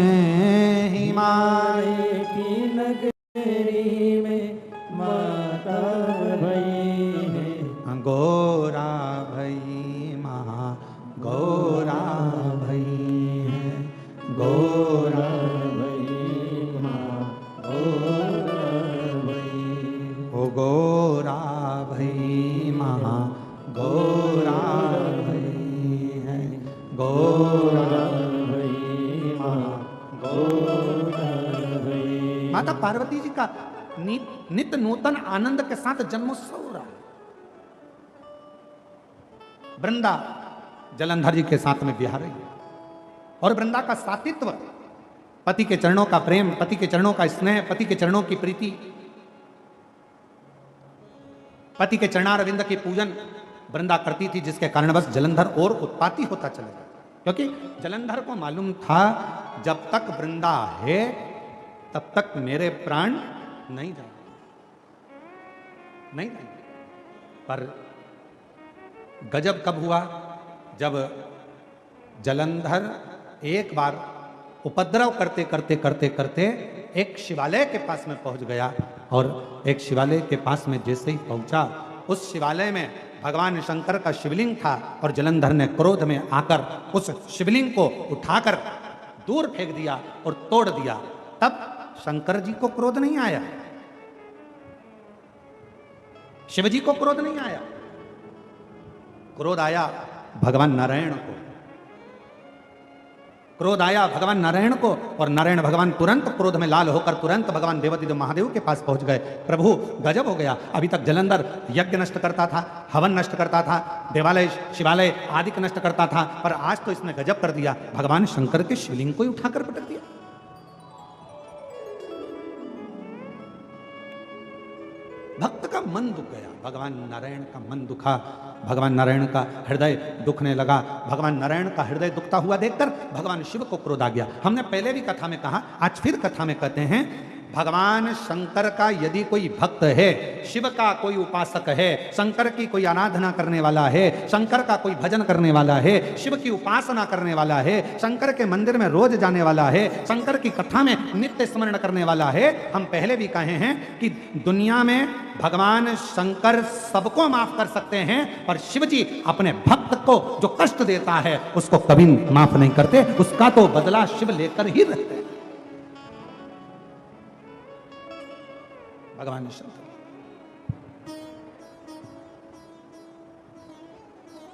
हिमालय की नगरी में माता भई है, गोरा भई महा गौरा भई है, गोरा भई माँ गौरा भई, ओ गोरा भई महा गौरा भई है, गौरा भई माँ गौरा भई। माता पार्वती जी का नित्य नूतन आनंद के साथ जन्मोत्सव हो रहा है। वृंदा जलंधर जी के साथ में बिहार रही है और वृंदा का सातित्व, पति के चरणों का प्रेम, पति के चरणों का स्नेह, पति के चरणों की प्रीति, पति के चरणारविंद की पूजन वृंदा करती थी, जिसके कारणवश जलंधर और उत्पाती होता चला गया। क्योंकि जलंधर को मालूम था जब तक वृंदा है तब तक मेरे प्राण नहीं जाएंगे, नहीं जाएंगे। पर गजब कब हुआ, जब जलंधर एक बार उपद्रव करते करते करते करते एक शिवालय के पास में पहुंच गया और एक शिवालय के पास में जैसे ही पहुंचा, उस शिवालय में भगवान शंकर का शिवलिंग था और जलंधर ने क्रोध में आकर उस शिवलिंग को उठाकर दूर फेंक दिया और तोड़ दिया। तब शंकर जी को क्रोध नहीं आया, शिव जी को क्रोध नहीं आया, क्रोध आया भगवान नारायण को। क्रोध आया भगवान नारायण को और नारायण भगवान तुरंत क्रोध में लाल होकर तुरंत भगवान देवादिदेव महादेव के पास पहुंच गए। प्रभु गजब हो गया, अभी तक जलंधर यज्ञ नष्ट करता था, हवन नष्ट करता था, देवालय शिवालय आदि को नष्ट करता था, पर आज तो इसने गजब कर दिया, भगवान शंकर के शिवलिंग को ही उठाकर पटक दिया। भक्त का मन दुख गया, भगवान नारायण का मन दुखा, भगवान नारायण का हृदय दुखने लगा। भगवान नारायण का हृदय दुखता हुआ देखकर भगवान शिव को क्रोध आ गया। हमने पहले भी कथा में कहा, आज फिर कथा में कहते हैं, भगवान शंकर का यदि कोई भक्त है, शिव का कोई उपासक है, शंकर की कोई आराधना करने वाला है, शंकर का कोई भजन करने वाला है, शिव की उपासना करने वाला है, शंकर के मंदिर में रोज जाने वाला है, शंकर की कथा में नित्य स्मरण करने वाला है, हम पहले भी कहे हैं कि दुनिया में भगवान शंकर सबको माफ कर सकते हैं, पर शिव जी अपने भक्त को जो कष्ट देता है उसको कभी माफ नहीं करते, उसका तो बदला शिव लेकर ही रहते हैं। भगवान शंकर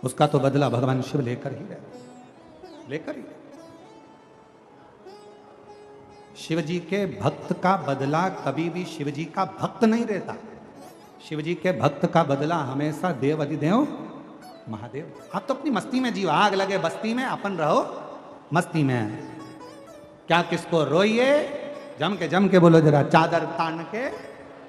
उसका तो बदला भगवान शिव लेकर ही रहते, लेकर ही। शिव जी के भक्त का बदला कभी भी शिव जी का भक्त नहीं रहता, शिव जी के भक्त का बदला हमेशा देव अधिदेव महादेव। आप तो अपनी मस्ती में जियो, आग लगे बस्ती में, अपन रहो मस्ती में, क्या किसको रोइए, जम के बोलो जरा, चादर तान के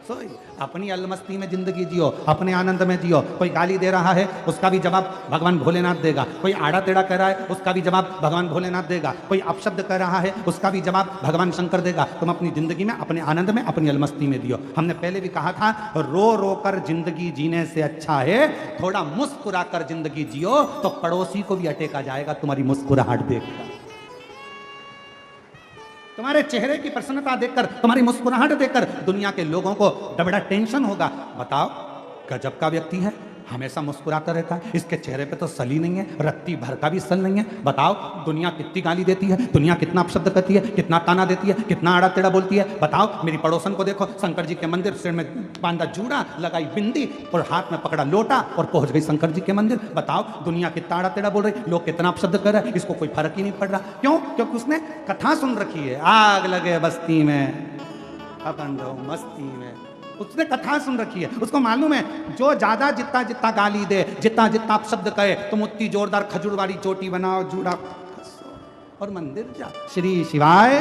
सोई, अपनी अलमस्ती में जिंदगी जियो, अपने आनंद में जियो। कोई गाली दे रहा है उसका भी जवाब भगवान भोलेनाथ देगा, कोई आड़ा टेढ़ा कह रहा है उसका भी जवाब भगवान भोलेनाथ देगा, कोई अपशब्द कह रहा है उसका भी जवाब भगवान शंकर देगा। तुम अपनी जिंदगी में अपने आनंद में अपनी अलमस्ती में जियो। हमने पहले भी कहा था, रो रो कर जिंदगी जीने से अच्छा है थोड़ा मुस्कुरा कर जिंदगी जियो, तो पड़ोसी को भी अटेका जाएगा तुम्हारी मुस्कुराहट देखकर, तुम्हारे चेहरे की प्रसन्नता देखकर, तुम्हारी मुस्कुराहट देखकर दुनिया के लोगों को बड़ा टेंशन होगा। बताओ, गजब का व्यक्ति है, हमेशा मुस्कुराता रहता है, इसके चेहरे पे तो सली नहीं है, रत्ती भर का भी सल नहीं है। बताओ, दुनिया कितनी गाली देती है, दुनिया कितना अपशब्द करती है, कितना ताना देती है, कितना आड़ा टेढ़ा बोलती है। बताओ, मेरी पड़ोसन को देखो, शंकर जी के मंदिर, सिर में बांधा जूड़ा, लगाई बिंदी और हाथ में पकड़ा लोटा और पहुंच गई शंकर जी के मंदिर। बताओ, दुनिया कितना आड़ा टेढ़ा बोल रही, लोग कितना अपशब्द कर रहे हैं, इसको कोई फर्क ही नहीं पड़ रहा। क्यों? क्योंकि उसने कथा सुन रखी है, आग लगे बस्ती में अपन रहो मस्ती में, उसने कथा सुन रखी है, उसको मालूम है जो ज्यादा जितना जितना गाली दे, जितना जितना शब्द कहे, तुम उतनी जोरदार खजूर वाली चोटी बनाओ, जूड़ा और मंदिर जा। श्री शिवाय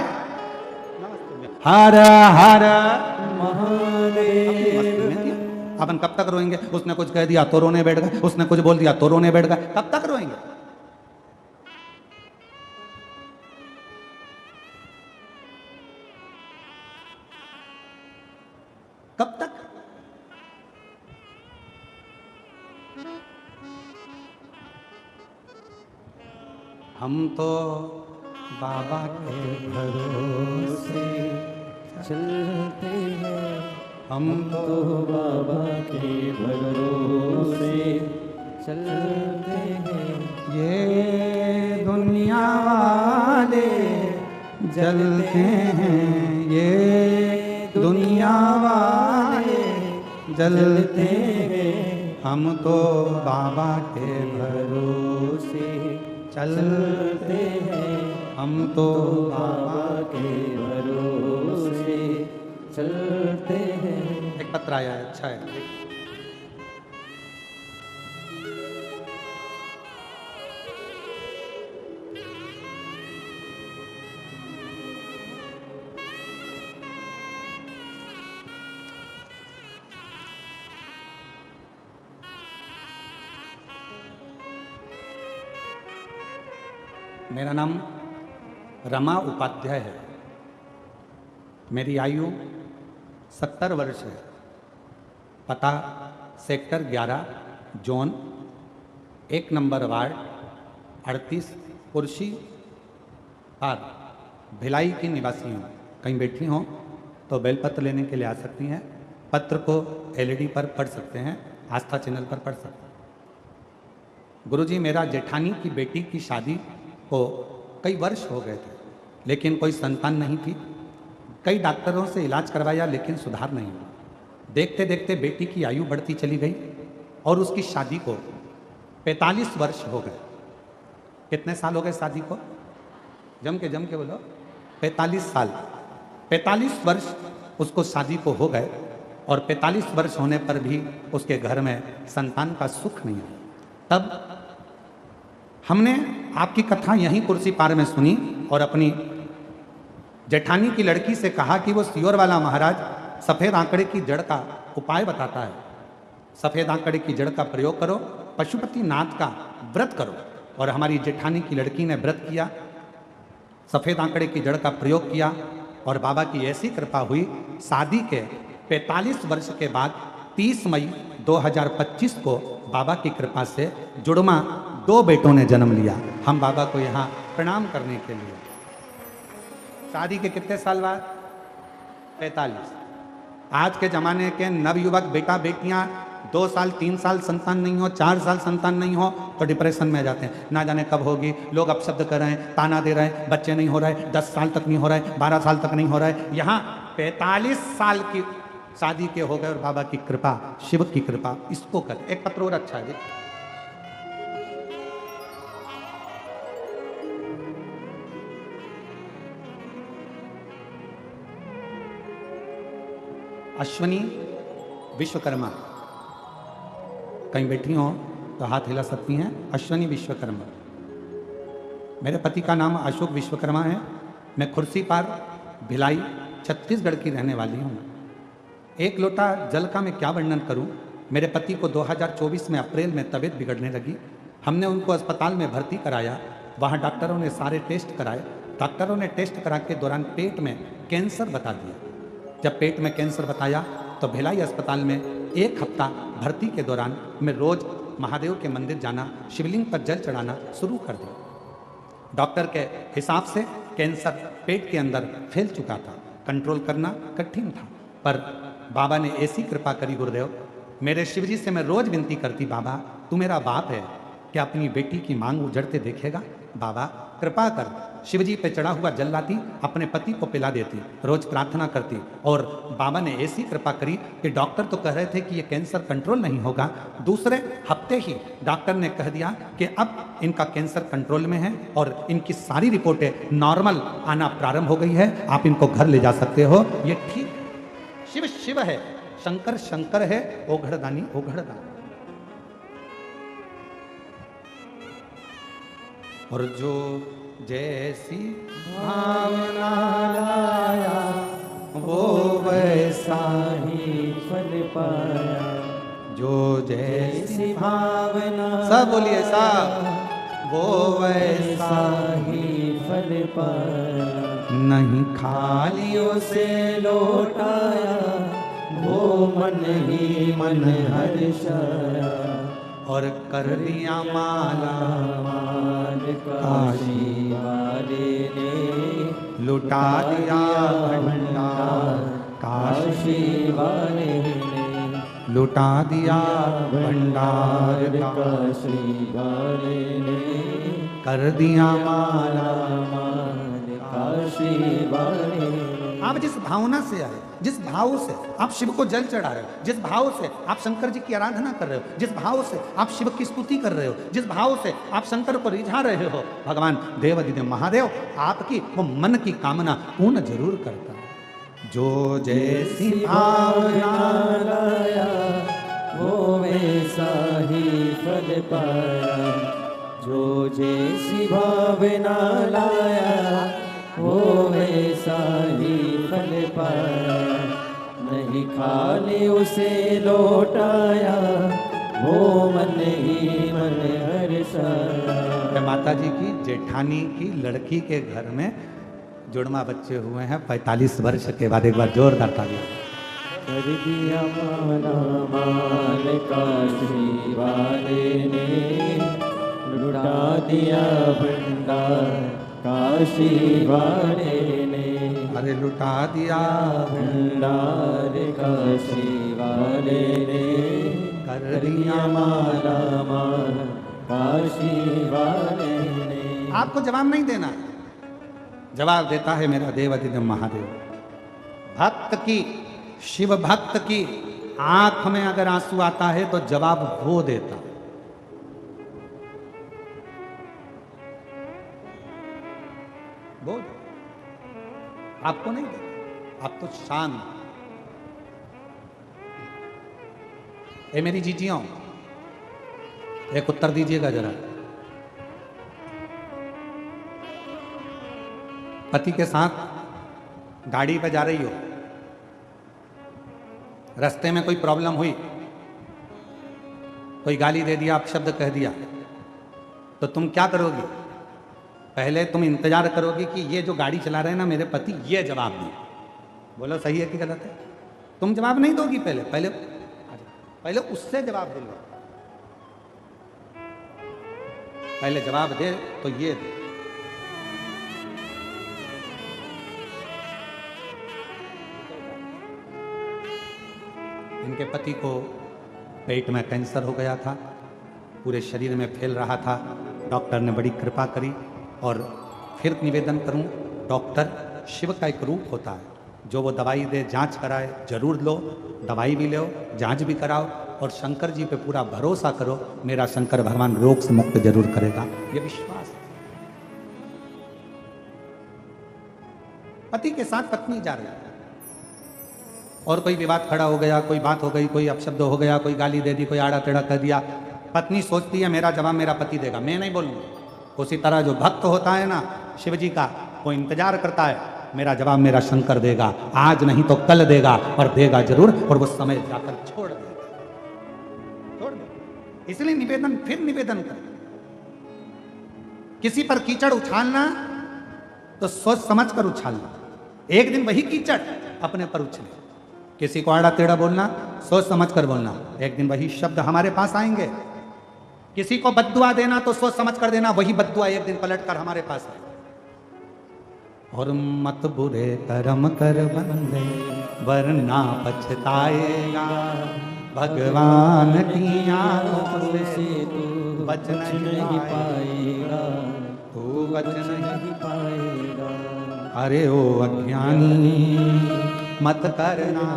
हर हर महादेव। अपन कब तक रोएंगे? उसने कुछ कह दिया तो रोने बैठ गए, उसने कुछ बोल दिया तो रोने बैठ गए, कब तक रोएंगे? कब तक? हम तो बाबा के भरोसे चलते हैं, हम तो बाबा के भरोसे चलते हैं। ये दुनिया वाले जलते हैं, ये दुनिया वाले जलते हैं, हम तो बाबा के भरोसे चलते हैं, हम तो बाबा के भरोसे चलते हैं। एक पत्र आया है, अच्छा है। मेरा नाम रमा उपाध्याय है, मेरी आयु 70 वर्ष है, पता सेक्टर 11 जोन 1 नंबर वार्ड 38 कुर्सी पार भिलाई की निवासी हूँ। कहीं बैठी हों तो बेलपत्र लेने के लिए आ सकती हैं, पत्र को LED पर पढ़ सकते हैं, आस्था चैनल पर पढ़ सकते हैं। गुरुजी मेरा जेठानी की बेटी की शादी को कई वर्ष हो गए थे, लेकिन कोई संतान नहीं थी। कई डॉक्टरों से इलाज करवाया लेकिन सुधार नहीं हुआ। देखते देखते बेटी की आयु बढ़ती चली गई और उसकी शादी को 45 वर्ष हो गए। कितने साल हो गए शादी को? जम के बोलो। 45 साल। 45 वर्ष उसको शादी को हो गए और 45 वर्ष होने पर भी उसके घर में संतान का सुख नहीं है। तब हमने आपकी कथा यहीं कुर्सी पार में सुनी और अपनी जेठानी की लड़की से कहा कि वो सियोर वाला महाराज सफ़ेद आंकड़े की जड़ का उपाय बताता है। सफ़ेद आंकड़े की जड़ का प्रयोग करो, पशुपति नाथ का व्रत करो। और हमारी जेठानी की लड़की ने व्रत किया, सफ़ेद आंकड़े की जड़ का प्रयोग किया और बाबा की ऐसी कृपा हुई, शादी के 45 वर्ष के बाद 30 मई 2025 को बाबा की कृपा से जुड़मा 2 बेटों ने जन्म लिया। हम बाबा को यहाँ प्रणाम करने के लिए। शादी के कितने साल बाद? 45। आज के ज़माने के नवयुवक बेटा बेटियाँ 2 साल 3 साल संतान नहीं हो, 4 साल संतान नहीं हो तो डिप्रेशन में जाते हैं। ना जाने कब होगी, लोग अपशब्द कर रहे हैं, ताना दे रहे हैं, बच्चे नहीं हो रहे, 10 साल तक नहीं हो रहे, 12 साल तक नहीं हो रहे। यहाँ 45 साल की शादी के हो गए और बाबा की कृपा, शिव की कृपा, इसको कर। एक पत्र और अच्छा है। अश्विनी विश्वकर्मा, कहीं बैठी हो तो हाथ हिला सकती हैं। अश्विनी विश्वकर्मा, मेरे पति का नाम अशोक विश्वकर्मा है। मैं खुर्सी पार भिलाई छत्तीसगढ़ की रहने वाली हूँ। एक लोटा जल का मैं क्या वर्णन करूँ। मेरे पति को 2024 में अप्रैल में तबीयत बिगड़ने लगी। हमने उनको अस्पताल में भर्ती कराया। वहाँ डॉक्टरों ने सारे टेस्ट कराए। डॉक्टरों ने टेस्ट करा के दौरान पेट में कैंसर बता दिया। जब पेट में कैंसर बताया तो भिलाई अस्पताल में 1 हफ्ता भर्ती के दौरान मैं रोज़ महादेव के मंदिर जाना, शिवलिंग पर जल चढ़ाना शुरू कर दिया। डॉक्टर के हिसाब से कैंसर पेट के अंदर फैल चुका था, कंट्रोल करना कठिन था। पर बाबा ने ऐसी कृपा करी गुरुदेव, मेरे शिवजी से मैं रोज़ विनती करती, बाबा तू मेरा बाप है, क्या अपनी बेटी की मांग उजड़ते देखेगा? बाबा कृपा कर। शिवजी पे चढ़ा हुआ जल लाती, अपने पति को पिला देती, रोज प्रार्थना करती। और बाबा ने ऐसी कृपा करी कि डॉक्टर तो कह रहे थे कि ये कैंसर कंट्रोल नहीं होगा, दूसरे हफ्ते ही डॉक्टर ने कह दिया कि अब इनका कैंसर कंट्रोल में है और इनकी सारी रिपोर्टें नॉर्मल आना प्रारंभ हो गई है, आप इनको घर ले जा सकते हो। ये ठीक है, शिव शिव है, शंकर शंकर है, ओघड़दानी ओघड़दानी। और जो जैसी भावना लाया वो वैसा ही फल पाया। जो जैसी भावना सब बोलिए सब, वो वैसा ही फल पाया। नहीं खाली उसे लौटाया, वो मन ही मन हर्षाया। और कर दिया माला माल काशी वाले ने लुटा दिया भंडार, काशी वाले ने लुटा दिया भंडार, काशी वाले ने कर दिया माला। काशी वाले ने। आप जिस भावना से आए, जिस भाव से आप शिव को जल चढ़ा रहे हो, जिस भाव से आप शंकर जी की आराधना कर रहे हो, जिस भाव से आप शिव की स्तुति कर रहे हो, जिस भाव से आप शंकर को रिझा रहे हो, भगवान देवाधिदेव महादेव आपकी वो मन की कामना पूर्ण जरूर करता है। जो जैसी भावना लाया, वो वैसा ही फल पाया। जो जैसी भावना लाया, वो वैसा ही फल पाया। नहीं खाली उसे लौटाया, वो मन ही मन हर्षाया। माता जी की जेठानी की लड़की के घर में जुड़वा बच्चे हुए हैं 45 वर्ष के बाद। एक बार जोरदार ताली। कर दिया माला माल काशी वाले ने, लुटा दिया भंडार काशी वाले ने। अरे लुटा दिया भंडार काशी वाले ने, कर कर दिया माला माल काशी वाले ने। आपको जवाब नहीं देना, जवाब देता है मेरा देवाधिदेव महादेव। भक्त की, शिव भक्त की आंख में अगर आंसू आता है तो जवाब वो देता। बोल, आपको नहीं देता, आप तो शांत। ए मेरी जीजियों, एक उत्तर दीजिएगा जरा। पति के साथ गाड़ी पे जा रही हो, रास्ते में कोई प्रॉब्लम हुई, कोई गाली दे दिया, अपशब्द कह दिया, तो तुम क्या करोगी? पहले तुम इंतजार करोगी कि ये जो गाड़ी चला रहे हैं ना मेरे पति, ये जवाब दें। बोलो सही है कि गलत है? तुम जवाब नहीं दोगी, पहले उससे जवाब दे लो। पहले जवाब दे तो ये दे। इनके पति को पेट में कैंसर हो गया था, पूरे शरीर में फैल रहा था। डॉक्टर ने बड़ी कृपा करी। और फिर निवेदन करूं, डॉक्टर शिव का एक रूप होता है। जो वो दवाई दे, जांच कराए, जरूर लो, दवाई भी लो, जांच भी कराओ, और शंकर जी पे पूरा भरोसा करो, मेरा शंकर भगवान रोग से मुक्त जरूर करेगा, ये विश्वास है। पति के साथ पत्नी जा रही है और कोई विवाद खड़ा हो गया, कोई बात हो गई, कोई अपशब्द हो गया, कोई गाली दे दी, कोई आड़ा टेढ़ा कह दिया। पत्नी सोचती है मेरा जवाब मेरा पति देगा, मैं नहीं बोलूंगा। उसी तरह जो भक्त होता है ना शिव जी का, वो इंतजार करता है मेरा जवाब मेरा शंकर देगा, आज नहीं तो कल देगा, और देगा जरूर, और वो समय जाकर छोड़ देगा, छोड़ देगा। इसलिए निवेदन, फिर निवेदन कर, किसी पर कीचड़ उछालना तो सोच समझ कर उछालना। एक दिन वही कीचड़ अपने पर उछले। किसी को आड़ा टेढ़ा बोलना, सोच समझ कर बोलना, एक दिन वही शब्द हमारे पास आएंगे। किसी को बद्दुआ देना तो सोच समझ कर देना, वही बद्दुआ एक दिन पलट कर हमारे पास आए। और मत बुरे कर्म कर बंदे, वरना पछताएगा, भगवान की आंखों से तू बच नहीं पाएगा, तू बच नहीं पाएगा। अरे ओ अज्ञानी मत करना,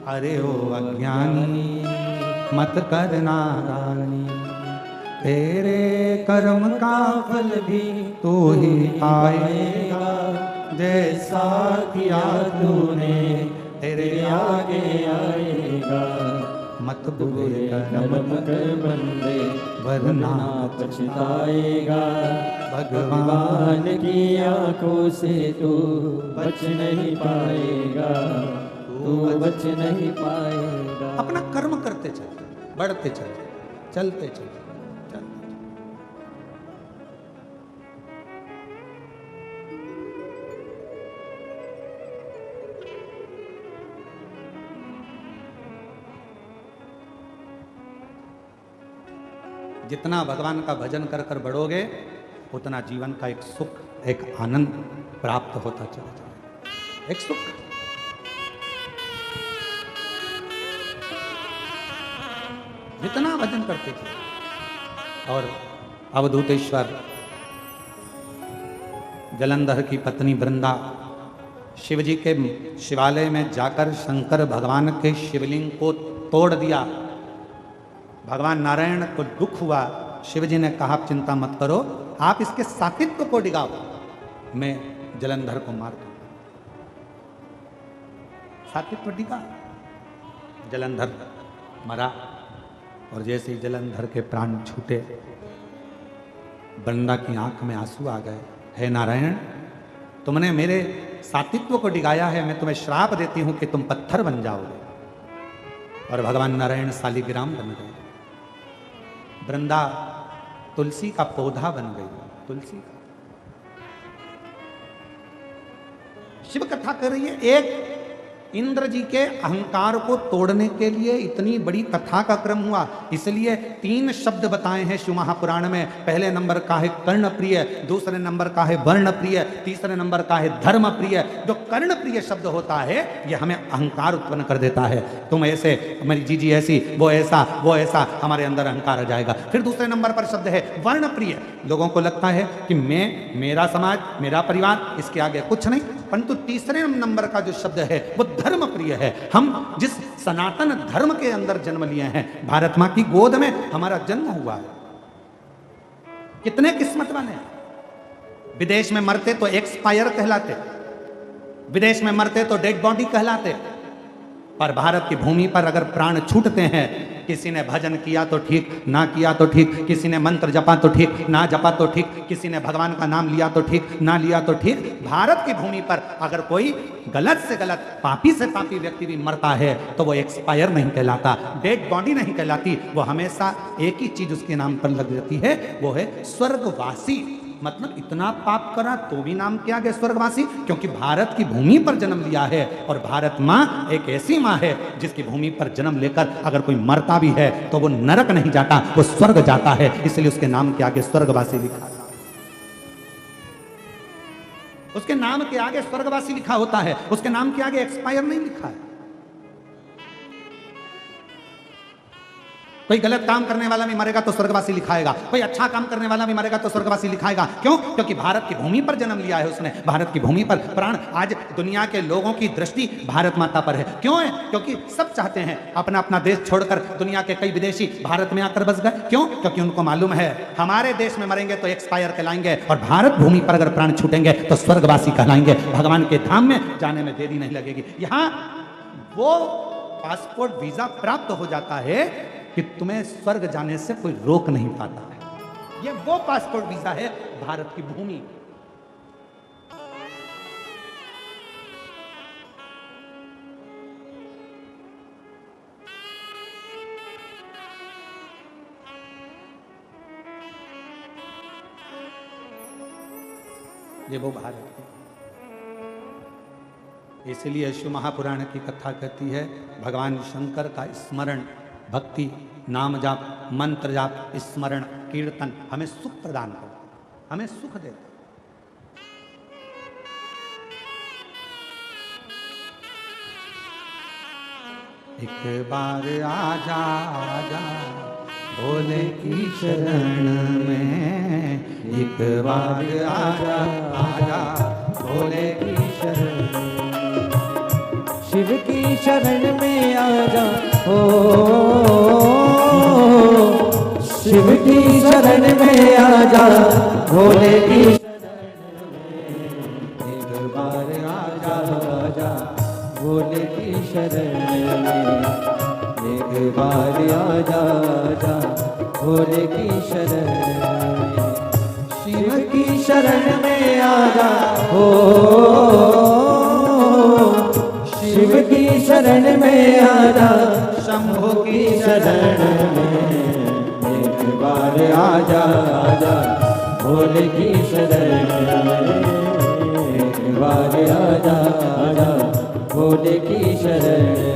अरे ओ अज्ञानी मत करना रानी, तेरे कर्म का फल भी तू ही पाएगा, जैसा किया तूने तेरे आगे आएगा। मत बुरे कर्म कर बंदे, वरना पछताएगा, भगवान की आंखों से तू बच नहीं पाएगा, तू बच नहीं पाएगा। अपना कर्म करते चल, बढ़ते चल, चलते चल, चलते। जितना भगवान का भजन कर कर बढ़ोगे, उतना जीवन का एक सुख, एक आनंद प्राप्त होता चला जाएगा, एक सुख। जितना भजन करते थे। और अवधूतेश्वर जलंधर की पत्नी वृंदा शिव जी के शिवालय में जाकर शंकर भगवान के शिवलिंग को तोड़ दिया। भगवान नारायण को दुख हुआ। शिव जी ने कहा आप चिंता मत करो, आप इसके साकित्व को डिगाओ, मैं जलंधर को मार दूं। साकित्व डिगा, जलंधर मरा। और जैसे ही जलंधर के प्राण छूटे, वृंदा की आंख में आंसू आ गए। हे नारायण, तुमने मेरे सातित्व को डिगाया है, मैं तुम्हें श्राप देती हूं कि तुम पत्थर बन जाओगे। और भगवान नारायण शालिग्राम बन गए। वृंदा तुलसी का पौधा बन गई, तुलसी का। शिव कथा कर रही है, एक इंद्र जी के अहंकार को तोड़ने के लिए इतनी बड़ी कथा का क्रम हुआ। इसलिए 3 शब्द बताए हैं शिव महापुराण में। पहले नंबर का है कर्ण प्रिय, दूसरे नंबर का है वर्ण प्रिय, तीसरे नंबर का है धर्म प्रिय। जो कर्ण प्रिय शब्द होता है यह हमें अहंकार उत्पन्न कर देता है। तुम ऐसे, हमारी जीजी ऐसी, वो ऐसा, वो ऐसा, हमारे अंदर अहंकार आ जाएगा। फिर दूसरे नंबर पर शब्द है वर्ण प्रिय। लोगों को लगता है कि मैं, मेरा समाज, मेरा परिवार, इसके आगे कुछ नहीं। परंतु तीसरे नंबर का जो शब्द है वो धर्म प्रिय है। हम जिस सनातन धर्म के अंदर जन्म लिए हैं, भारत मां की गोद में हमारा जन्म हुआ है, कितने किस्मत वाले हैं। विदेश में मरते तो एक्सपायर कहलाते, विदेश में मरते तो डेड बॉडी कहलाते, पर भारत की भूमि पर अगर प्राण छूटते हैं, किसी ने भजन किया तो ठीक, ना किया तो ठीक, किसी ने मंत्र जपा तो ठीक, ना जपा तो ठीक, किसी ने भगवान का नाम लिया तो ठीक, ना लिया तो ठीक, भारत की भूमि पर अगर कोई गलत से गलत, पापी से पापी व्यक्ति भी मरता है तो वो एक्सपायर नहीं कहलाता, डेड बॉडी नहीं कहलाती। वो हमेशा एक ही चीज उसके नाम पर लग जाती है, वो है स्वर्गवासी। मतलब इतना पाप करा तो भी नाम किया गया स्वर्गवासी, क्योंकि भारत की भूमि पर जन्म लिया है। और भारत माँ एक ऐसी माँ है जिसकी भूमि पर जन्म लेकर अगर कोई मरता भी है तो वो नरक नहीं जाता, वो स्वर्ग जाता है। इसलिए उसके नाम के आगे स्वर्गवासी लिखा था, उसके नाम के आगे स्वर्गवासी लिखा होता है, उसके नाम के आगे एक्सपायर नहीं लिखा है। कोई गलत काम करने वाला भी मरेगा तो स्वर्गवासी लिखाएगा, कोई अच्छा काम करने वाला भी मरेगा तो स्वर्गवासी लिखाएगा। क्यों? क्योंकि भारत की भूमि पर जन्म लिया है उसने, भारत की भूमि पर प्राण। आज दुनिया के लोगों की दृष्टि भारत माता पर है। क्यों है? क्योंकि सब चाहते हैं अपना अपना देश छोड़कर दुनिया के कई विदेशी भारत में आकर बस गए। क्यों? क्योंकि उनको मालूम है हमारे देश में मरेंगे तो एक्सपायर कहलाएंगे, और भारत भूमि पर अगर प्राण छूटेंगे तो स्वर्गवासी कहलाएंगे। भगवान के धाम में जाने में देरी नहीं लगेगी। यहाँ वो पासपोर्ट वीजा प्राप्त हो जाता है कि तुम्हें स्वर्ग जाने से कोई रोक नहीं पाता है। ये वो पासपोर्ट वीजा है भारत की भूमि। ये वो भारत है। इसलिए शिव महापुराण की कथा कहती है भगवान शंकर का स्मरण, भक्ति, नाम जाप, मंत्र जाप, स्मरण, कीर्तन हमें सुख प्रदान करता, हमें सुख देता। एक बार आजा आजा भोले की शरण में, एक बार आजा आजा भोले की शरण में, शिव की शरण में आजा हो, शिव की शरण में आजा भोले की शरण में, एक बार आजा आजा भोले की शरण में, एक बार आजा आजा भोले की शरण में, शिव की शरण में आजा हो, शिव की शरण में आजा शंभु की शरण में, एक बार आजा आजा भोले की शरण में, एक बार आजा आजा भोले की शरण में।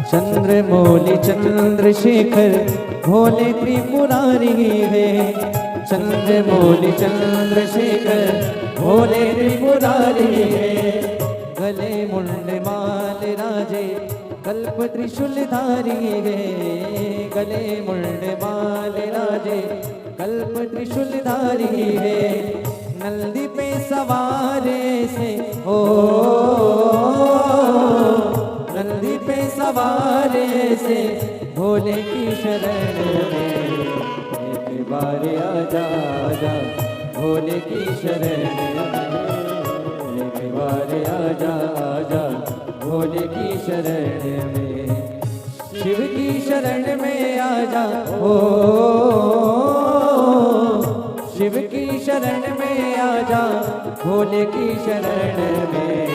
चंद्रमौली चंद्रशेखर भोले त्रिपुरारी है। चंद्रमौली चंद्रशेखर भोले त्रिपुरारी है। गले मुंड माल राजे कल्प त्रिशूलधारी है। गले मुंड माल राजे कल्प त्रिशूलधारी है। नंदी पे सवारे से हो, नंदी पे सवारे से भोले की शरण में एक बार आजा आजा भोले की शरण में। एक बार आजा आजा भोले की शरण में। शिव की शरण में आजा हो, शिव की शरण में आजा भोले की शरण में।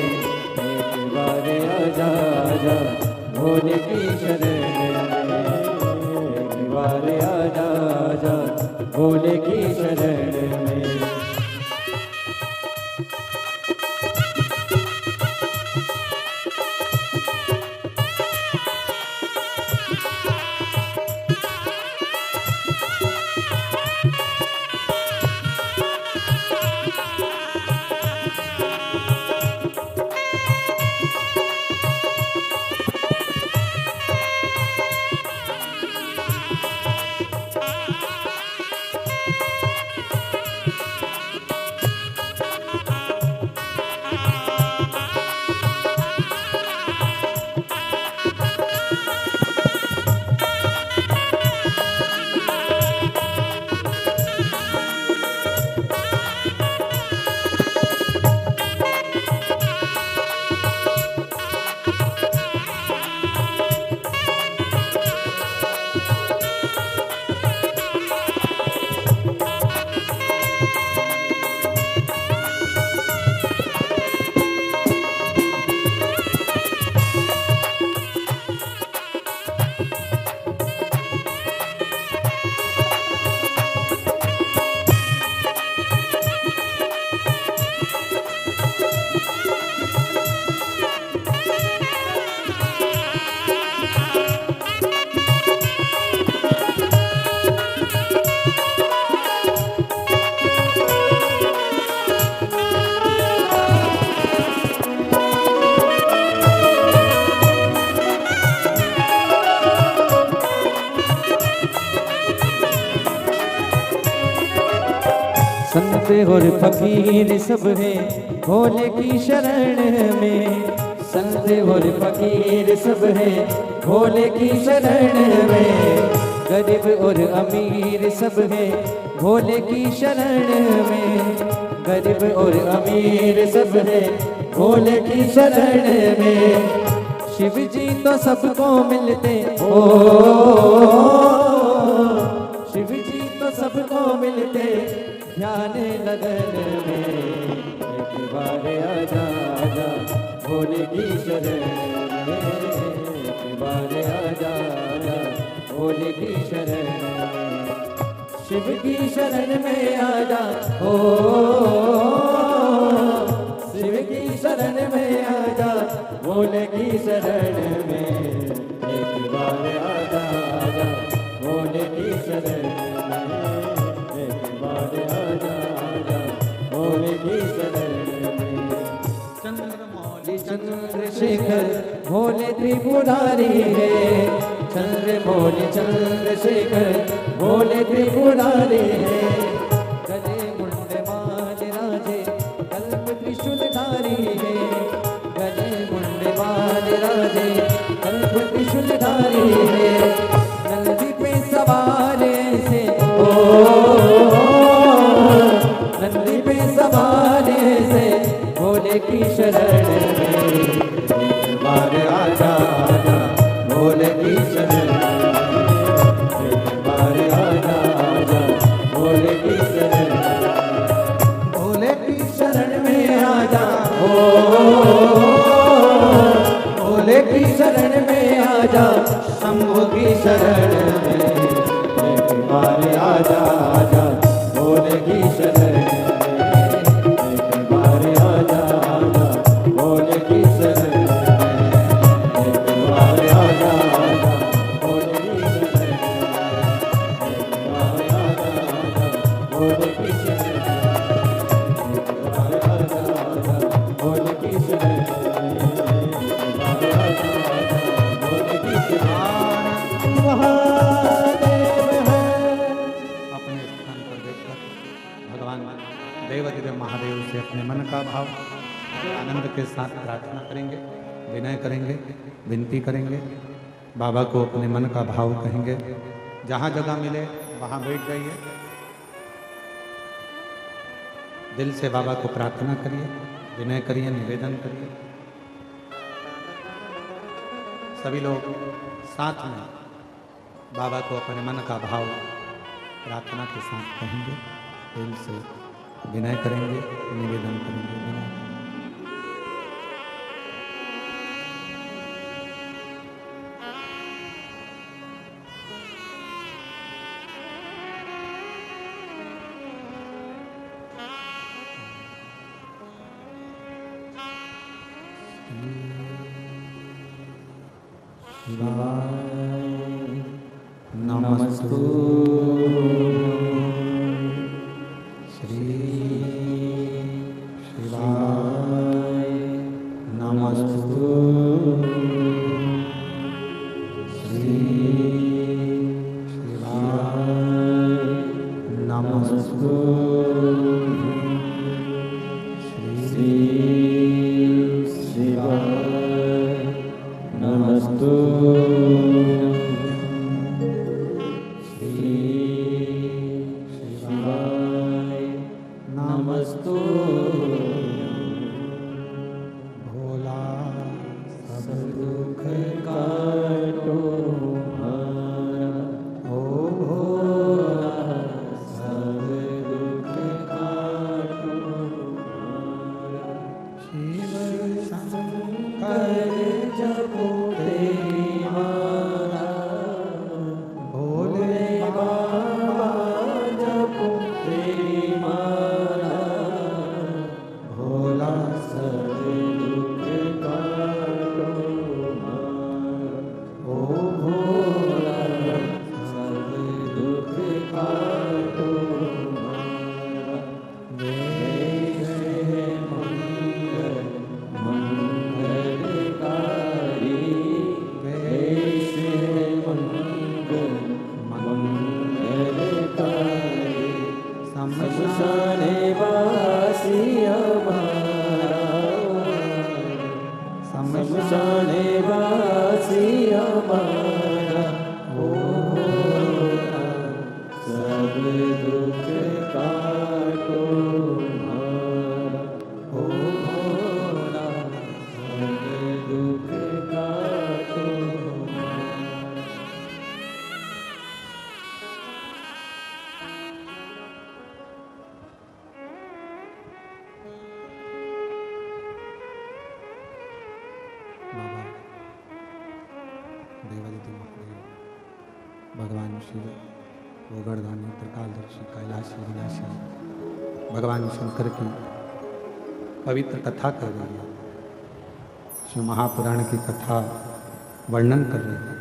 एक बार आजा आजा भोले की शरण में। एक बार आजा आजा भोले की शरण में। संत और फकीर सब है भोले की शरण में। संत और फकीर सब है भोले की शरण में। गरीब और अमीर सब है भोले की शरण में। गरीब और अमीर सब है भोले की शरण में। शिव जी तो सबको मिलते हो, शिव जी तो सबको मिलते ध्यान लगन में। एक बार आजा आजा भोले की शरण में। एक बार आजा आजा भोले की शरण में। शिव की शरण में आजा हो, शिव की शरण में आजा भोले की शरण में। एक बार आजा आजा भोले की शरण में। एक बार आजा आजा भोले की शरण में। चंद्रमौली चंद्रशेखर भोले त्रिपुरारी है। चंद्रमौली चंद्रशेखर भोले त्रिपुरारी है। गले मुंड माल राजे कल्प त्रिशूलधारी है। गले मुंड माल राजे कल्प त्रिशूलधारी है। नंदी पे सवार से ओ, नंदी पे सवार से भोले की शरण में। एक बार आजा आजा भोले की शरण में। एक बार आजा आजा भोले की शरण में। भोले की शरण में आजा हो, भोले की शरण में आजा शंभु की शरण में। एक बार आजा आजा भोले की शरण में। एक बार आजा आजा भोले की शरण में। एक बार आजा महादेव से अपने मन का भाव आनंद के साथ प्रार्थना करेंगे, विनय करेंगे, विनती करेंगे, बाबा को अपने मन का भाव कहेंगे। जहाँ जगह मिले वहाँ बैठ जाइए, दिल से बाबा को प्रार्थना करिए, विनय करिए, निवेदन करिए। सभी लोग साथ में बाबा को अपने मन का भाव प्रार्थना के साथ कहेंगे, दिल से विनय करेंगे, निवेदन करेंगे, विनय करेंगे। नमस्तु श्री शिवाय नमस्तु श्री शिवाय नमस्तु श्री शिवाय नमस्तु भगवान शिव गोगर्धानी त्रिकालदर्शी कैलाशी विनाशी भगवान शंकर की पवित्र कथा कर रही है, शिव महापुराण की कथा वर्णन कर रही है।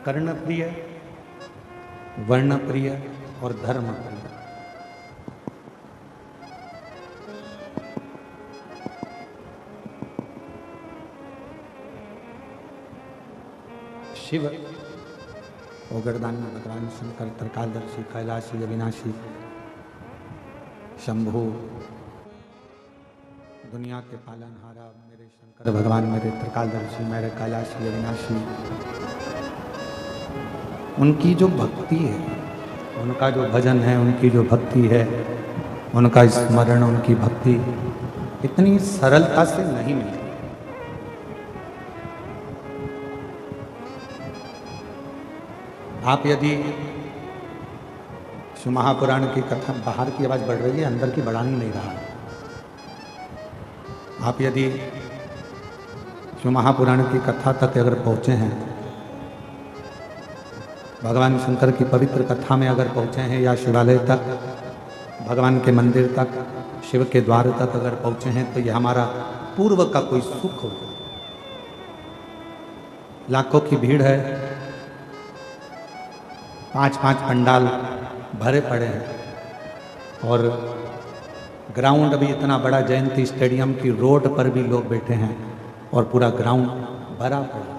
कर्ण प्रिय, वर्ण प्रिय और धर्म प्रिय। शिव गोगर्धानी भगवान शंकर त्रिकालदर्शी कैलाशी अविनाशी शंभु दुनिया के पालनहारा मेरे शंकर भगवान, मेरे त्रिकालदर्शी, मेरे कैलाशी अविनाशी, उनकी जो भक्ति है, उनका जो भजन है, उनकी जो भक्ति है, उनका स्मरण, उनकी भक्ति इतनी सरलता से नहीं मिलती। आप यदि शिव महापुराण की कथा, बाहर की आवाज़ बढ़ रही है, अंदर की बढ़ा नहीं रहा। आप यदि शिव महापुराण की कथा तक अगर पहुँचे हैं, भगवान शंकर की पवित्र कथा में अगर पहुँचे हैं, या शिवालय तक, भगवान के मंदिर तक, शिव के द्वार तक अगर पहुँचे हैं, तो यह हमारा पूर्व का कोई सुख हो। लाखों की भीड़ है, 5-5 पंडाल भरे पड़े हैं, और ग्राउंड अभी इतना बड़ा, जयंती स्टेडियम की रोड पर भी लोग बैठे हैं और पूरा ग्राउंड भरा पड़ा।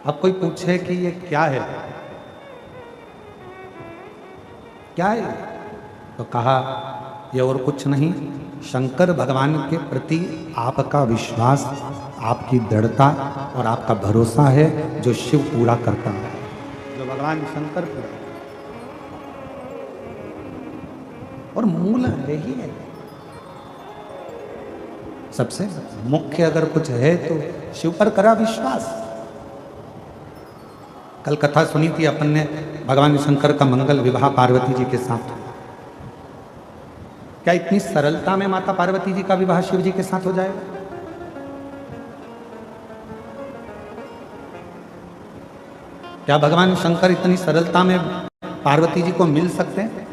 अब कोई पूछे कि ये क्या है, क्या है, तो कहा ये और कुछ नहीं, शंकर भगवान के प्रति आपका विश्वास, आपकी दृढ़ता और आपका भरोसा है, जो शिव पूरा करता है, जो भगवान शंकर पूरा। और मूल है ही है, सबसे मुख्य अगर कुछ है तो शिव पर करा विश्वास। कल कथा सुनी थी अपन ने, भगवान शंकर का मंगल विवाह पार्वती जी के साथ। क्या इतनी सरलता में माता पार्वती जी का विवाह शिव जी के साथ हो जाएगा? क्या भगवान शंकर इतनी सरलता में पार्वती जी को मिल सकते हैं?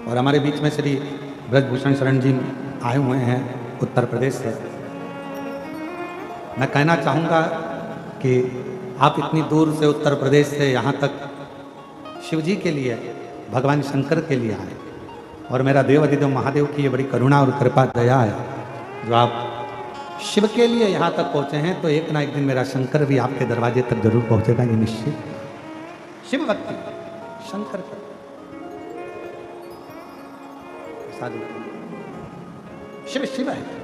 और हमारे बीच में श्री ब्रजभूषण शरण जी आए हुए हैं उत्तर प्रदेश से। मैं कहना चाहूँगा कि आप इतनी दूर से उत्तर प्रदेश से यहाँ तक शिव जी के लिए, भगवान शंकर के लिए आए, और मेरा देव अधिदेव महादेव की ये बड़ी करुणा और कृपा दया है जो आप शिव के लिए यहाँ तक पहुँचे हैं। तो एक ना एक दिन मेरा शंकर भी आपके दरवाजे तक जरूर पहुँचेगा, ये निश्चित। शिव भक्ति, शंकर की साधु, शिव शिव है।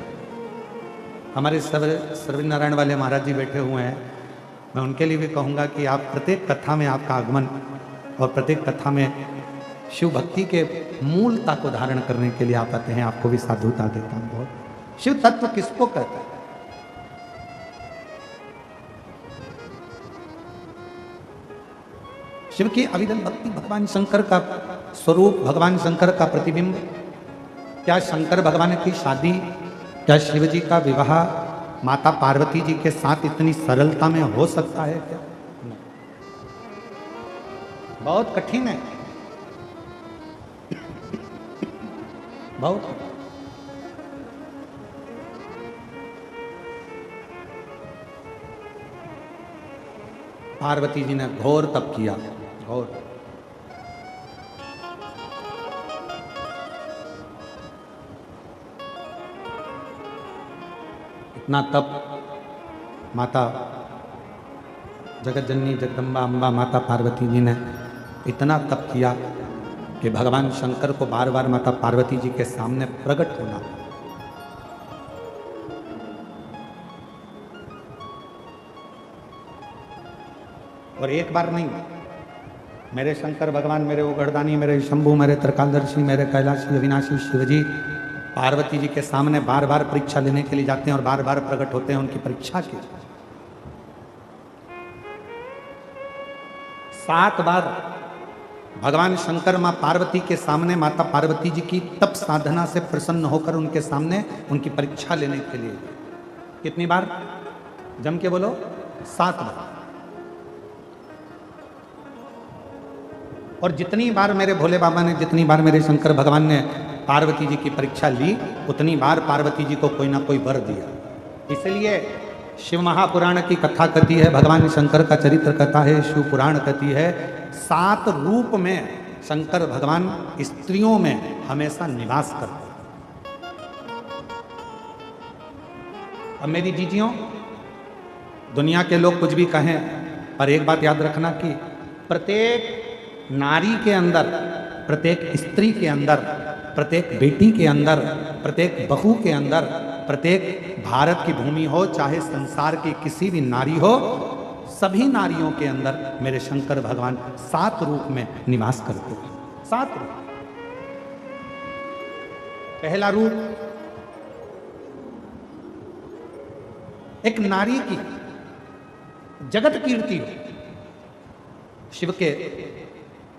हमारे सर्व नारायण वाले महाराज जी बैठे हुए हैं, मैं उनके लिए भी कहूँगा कि आप प्रत्येक कथा में आपका आगमन और प्रत्येक कथा में शिव भक्ति के मूलता को धारण करने के लिए आप आते हैं। आपको भी साधुता देता हूँ बहुत। शिव तत्व किसको कहते हैं? शिव की अविरल भक्ति, भगवान शंकर का स्वरूप, भगवान शंकर का प्रतिबिंब। क्या शंकर भगवान की शादी, क्या शिव जी का विवाह माता पार्वती जी के साथ इतनी सरलता में हो सकता है क्या? बहुत कठिन है, बहुत। पार्वती जी ने घोर तप किया, घोर। इतना तप माता जगत जननी जगदम्बा अम्बा माता पार्वती जी ने इतना तप किया कि भगवान शंकर को बार बार माता पार्वती जी के सामने प्रकट होना। और एक बार नहीं, मेरे शंकर भगवान, मेरे उगड़दानी, मेरे शंभु, मेरे त्रिकालदर्शी, मेरे कैलाशी अविनाशी शिवजी पार्वती जी के सामने बार बार परीक्षा लेने के लिए जाते हैं और बार बार प्रकट होते हैं उनकी परीक्षा की। 7 बार भगवान शंकर मां पार्वती के सामने माता पार्वती जी की तप साधना से प्रसन्न होकर उनके सामने उनकी परीक्षा लेने के लिए। कितनी बार? जम के बोलो, 7 बार। और जितनी बार मेरे भोले बाबा ने, जितनी बार मेरे शंकर भगवान ने पार्वती जी की परीक्षा ली, उतनी बार पार्वती जी को कोई ना कोई वर दिया। इसलिए शिव महापुराण की कथा कहती है, भगवान शंकर का चरित्र कथा है, शिव पुराण कहती है, 7 रूप में शंकर भगवान स्त्रियों में हमेशा निवास करते हैं। अब मेरी जीजियों, दुनिया के लोग कुछ भी कहें, पर एक बात याद रखना कि प्रत्येक नारी के अंदर, प्रत्येक स्त्री के अंदर, प्रत्येक बेटी के अंदर, प्रत्येक बहू के अंदर, प्रत्येक भारत की भूमि हो चाहे संसार की किसी भी नारी हो, सभी नारियों के अंदर मेरे शंकर भगवान 7 रूप में निवास करते हैं। 7 रूप। पहला रूप, एक नारी की जगत कीर्ति हो। शिव के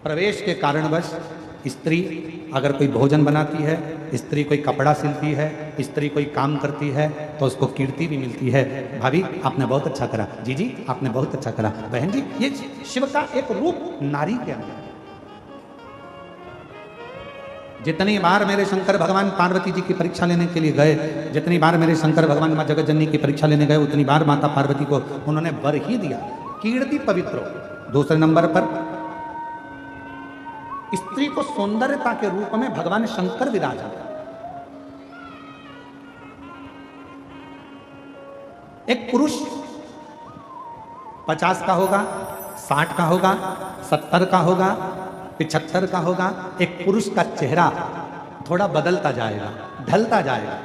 प्रवेश के कारणवश स्त्री अगर कोई भोजन बनाती है, स्त्री कोई कपड़ा सिलती है, स्त्री कोई काम करती है, तो उसको कीर्ति भी मिलती है। भाभी आपने बहुत अच्छा करा, जी आपने बहुत अच्छा करा, बहन जी, ये शिव का एक रूप नारी के अंदर। जितनी बार मेरे शंकर भगवान पार्वती जी की परीक्षा लेने के लिए गए, जितनी बार मेरे शंकर भगवान मां जगत जननी की परीक्षा लेने गए, उतनी बार माता पार्वती को उन्होंने वर ही दिया, कीर्ति पवित्र हो। दूसरे नंबर पर स्त्री को सौंदर्यता के रूप में भगवान शंकर विराजा। एक पुरुष 50 का होगा, 60 का होगा, 70 का होगा, 75 का होगा। एक पुरुष का चेहरा थोड़ा बदलता जाएगा, ढलता जाएगा।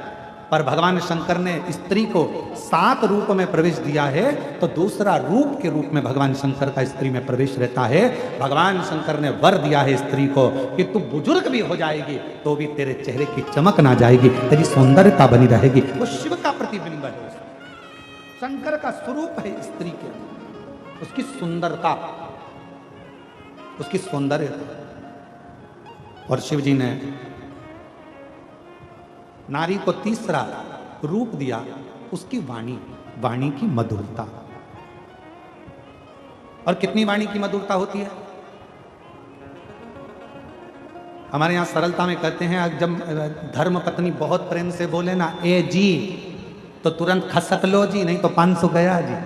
पर भगवान शंकर ने स्त्री को 7 रूप में प्रवेश दिया है, तो दूसरा रूप के रूप में भगवान शंकर का स्त्री में प्रवेश रहता है। भगवान शंकर ने वर दिया है स्त्री को कि तू बुजुर्ग भी हो जाएगी तो भी तेरे चेहरे की चमक ना जाएगी, तेरी सौंदर्यता बनी रहेगी। वो शिव का प्रतिबिंब है, शंकर का स्वरूप है स्त्री के, उसकी सुंदरता, उसकी सौंदर्यता। और शिव जी ने नारी को तीसरा रूप दिया, उसकी वाणी, वाणी की मधुरता। और कितनी वाणी की मधुरता होती है? हमारे यहां सरलता में कहते हैं, जब धर्म पत्नी बहुत प्रेम से बोले ना ए जी, तो तुरंत खसक लो जी, नहीं तो 500 गया जी।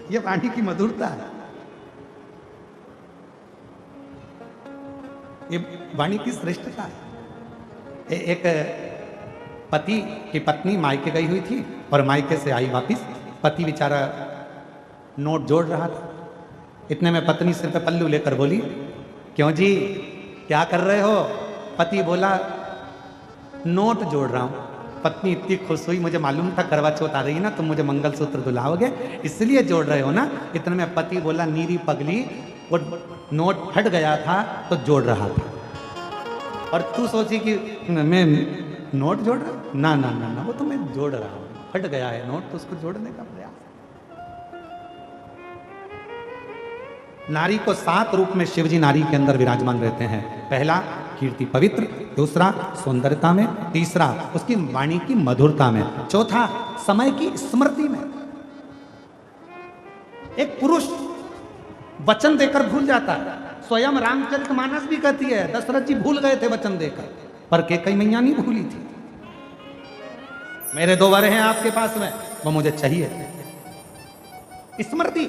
ये वाणी की मधुरता है, ये वाणी की श्रेष्ठता है। एक पति की पत्नी मायके गई हुई थी और मायके से आई वापिस। पति बेचारा नोट जोड़ रहा था। इतने में पत्नी सिर पे पल्लू लेकर बोली, क्यों जी क्या कर रहे हो? पति बोला, नोट जोड़ रहा हूं। पत्नी इतनी खुश हुई, मुझे मालूम था करवा चौथ आ रही है ना, तुम मुझे मंगलसूत्र दिलाओगे इसलिए जोड़ रहे हो ना। इतने में पति बोला, नीरी पगली, वो नोट फट गया था तो जोड़ रहा था। और तू सोची कि मैं नोट जोड़ रहा हूं? ना ना ना ना, वो तो मैं जोड़ रहा हूं, फट गया है नोट तो उसको जोड़ने का प्रयास। नारी को 7 रूप में शिवजी नारी के अंदर विराजमान रहते हैं। पहला कीर्ति पवित्र, दूसरा सौंदर्यता में, तीसरा उसकी वाणी की मधुरता में, चौथा समय की स्मृति में। एक पुरुष वचन देकर भूल जाता है, स्वयं रामचरितमानस भी कहती है दशरथ जी भूल गए थे वचन देकर, पर कैकेयी मैया नहीं भूली थी। मेरे 2 वर हैं आपके पास में, वो मुझे चाहिए। स्मृति।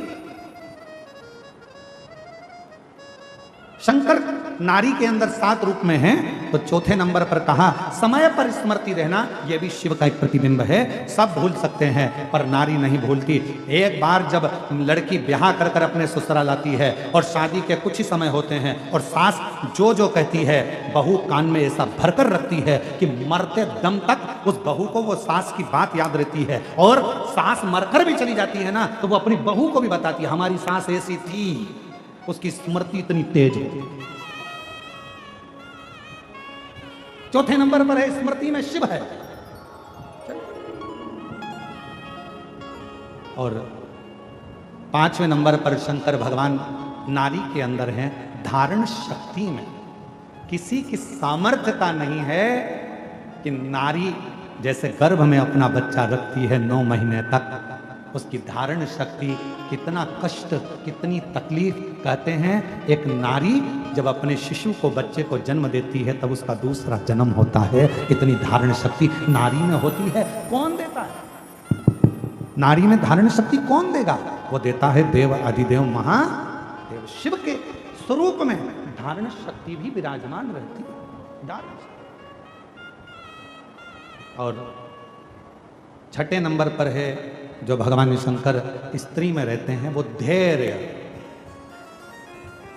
शंकर नारी के अंदर 7 रूप में हैं, तो चौथे नंबर पर कहा समय पर स्मृति रहना, यह भी शिव का एक प्रतिबिंब है। सब भूल सकते हैं पर नारी नहीं भूलती। एक बार जब लड़की ब्याह कर कर अपने ससुराल आती है और शादी के कुछ ही समय होते हैं और सास जो कहती है बहू कान में ऐसा भरकर रखती है कि मरते दम तक उस बहू को वो सास की बात याद रहती है। और सास मरकर भी चली जाती है ना, तो वो अपनी बहू को भी बताती है हमारी सास ऐसी थी। उसकी स्मृति इतनी तेज है। चौथे नंबर पर है स्मृति में शिव है। और 5वें नंबर पर शंकर भगवान नारी के अंदर हैं धारण शक्ति में। किसी की सामर्थ्यता नहीं है कि नारी जैसे गर्भ में अपना बच्चा रखती है 9 महीने तक, उसकी धारण शक्ति, कितना कष्ट, कितनी तकलीफ। कहते हैं एक नारी जब अपने शिशु को, बच्चे को जन्म देती है तब उसका दूसरा जन्म होता है। इतनी धारण शक्ति नारी में होती है। कौन देता है? नारी में धारण शक्ति कौन देगा? वो देता है देव आदिदेव महादेव शिव के स्वरूप में धारण शक्ति भी विराजमान रहती है। धारण। और 6ठे नंबर पर है जो भगवान शंकर स्त्री में रहते हैं, वो धैर्य।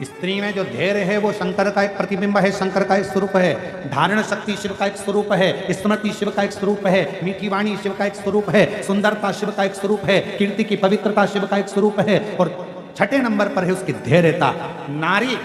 स्त्री में जो धैर्य है वो शंकर का एक प्रतिबिंब है, शंकर का एक स्वरूप है। धारण शक्ति शिव का एक स्वरूप है, स्मृति शिव का एक स्वरूप है, मीठी वाणी शिव का एक स्वरूप है, सुंदरता शिव का एक स्वरूप है, कीर्ति की पवित्रता शिव का एक स्वरूप है। और 6ठे नंबर पर है उसकी धैर्यता। नारी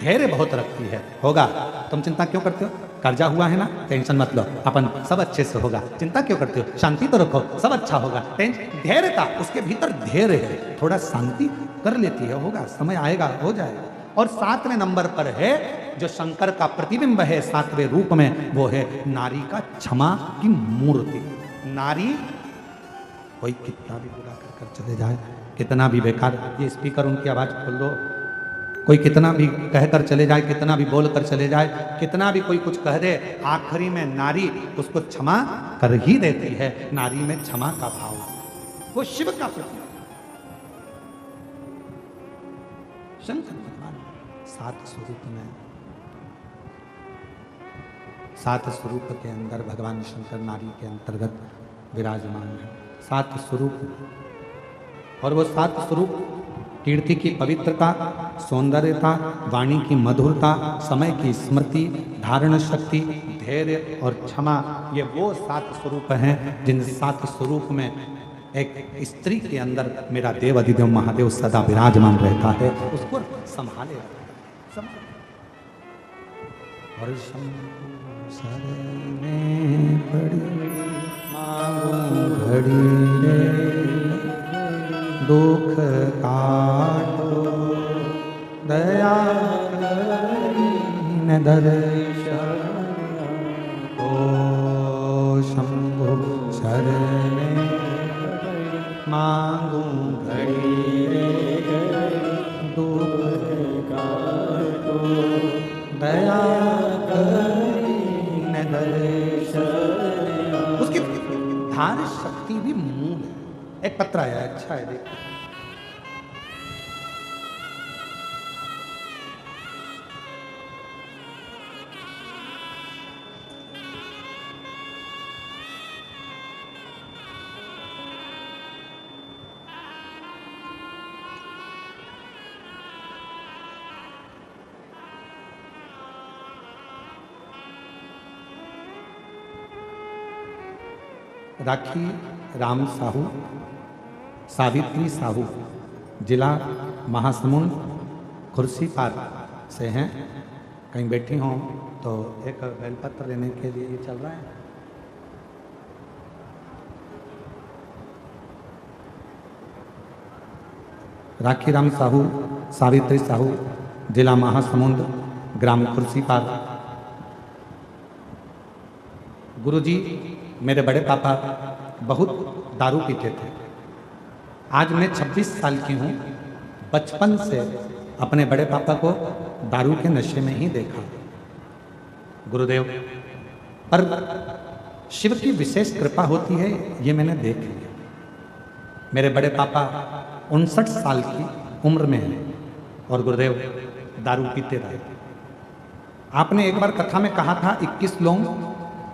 धैर्य बहुत रखती है। होगा, तुम चिंता क्यों करते हो? कर्जा हुआ है ना, टेंशन मत लो, अपन सब अच्छे से होगा। चिंता क्यों करते हो? शांति तो रखो, सब अच्छा होगा। धैर्यता, उसके भीतर धैर्य है, थोड़ा शांति कर लेती है, होगा, समय आएगा, हो जाएगा। और 7वें नंबर पर है जो शंकर का प्रतिबिंब है 7वें रूप में, वो है नारी का क्षमा की मूर्ति। नारी, कोई कितना भी बुरा कर चले जाए, कितना भी बेकार, ये स्पीकर उनकी आवाज खोल दो, कोई कितना भी कहकर चले जाए, कितना भी बोल कर चले जाए, कितना भी कोई कुछ कह दे, आखिरी में नारी उसको क्षमा कर ही देती है। नारी में क्षमा का भाव, वो शिव का प्रतीक। शंकर भगवान 7 स्वरूप में, 7 स्वरूप के अंदर भगवान शंकर नारी के अंतर्गत विराजमान है। 7 स्वरूप और वो 7 स्वरूप कीर्ति की पवित्रता, सौंदर्यता, वाणी की मधुरता, समय की स्मृति, धारण शक्ति, धैर्य और क्षमा, ये वो 7 स्वरूप हैं जिन 7 स्वरूप में एक स्त्री के अंदर मेरा देव अधिदेव महादेव सदा विराजमान रहता है, उसको संभाले और शरणे पड़ी मांगू घड़ी रे दुख काटो दया न दर्शन ओ शंभु शरणे मांगू घड़ी रे दुख काटो दया न दर्शन। उसकी धार शक्ति भी मूल है। एक पत्र आया, अच्छा है, देखो। राखी राम साहू, सावित्री साहू, जिला महासमुंद, खुर्सीपार से हैं। कहीं बैठी हों तो एक बेलपत्र लेने के लिए ये चल रहा है। राखी राम साहू, सावित्री साहू, जिला महासमुंद, ग्राम खुर्सीपार। गुरुजी, मेरे बड़े पापा बहुत दारू पीते थे। आज मैं 26 साल की हूँ। बचपन से अपने बड़े पापा को दारू के नशे में ही देखा। गुरुदेव, पर शिव की विशेष कृपा होती है, ये मैंने देख लिया। मेरे बड़े पापा 59 साल की उम्र में हैं और गुरुदेव दारू पीते रहे। आपने एक बार कथा में कहा था 21 लौंग,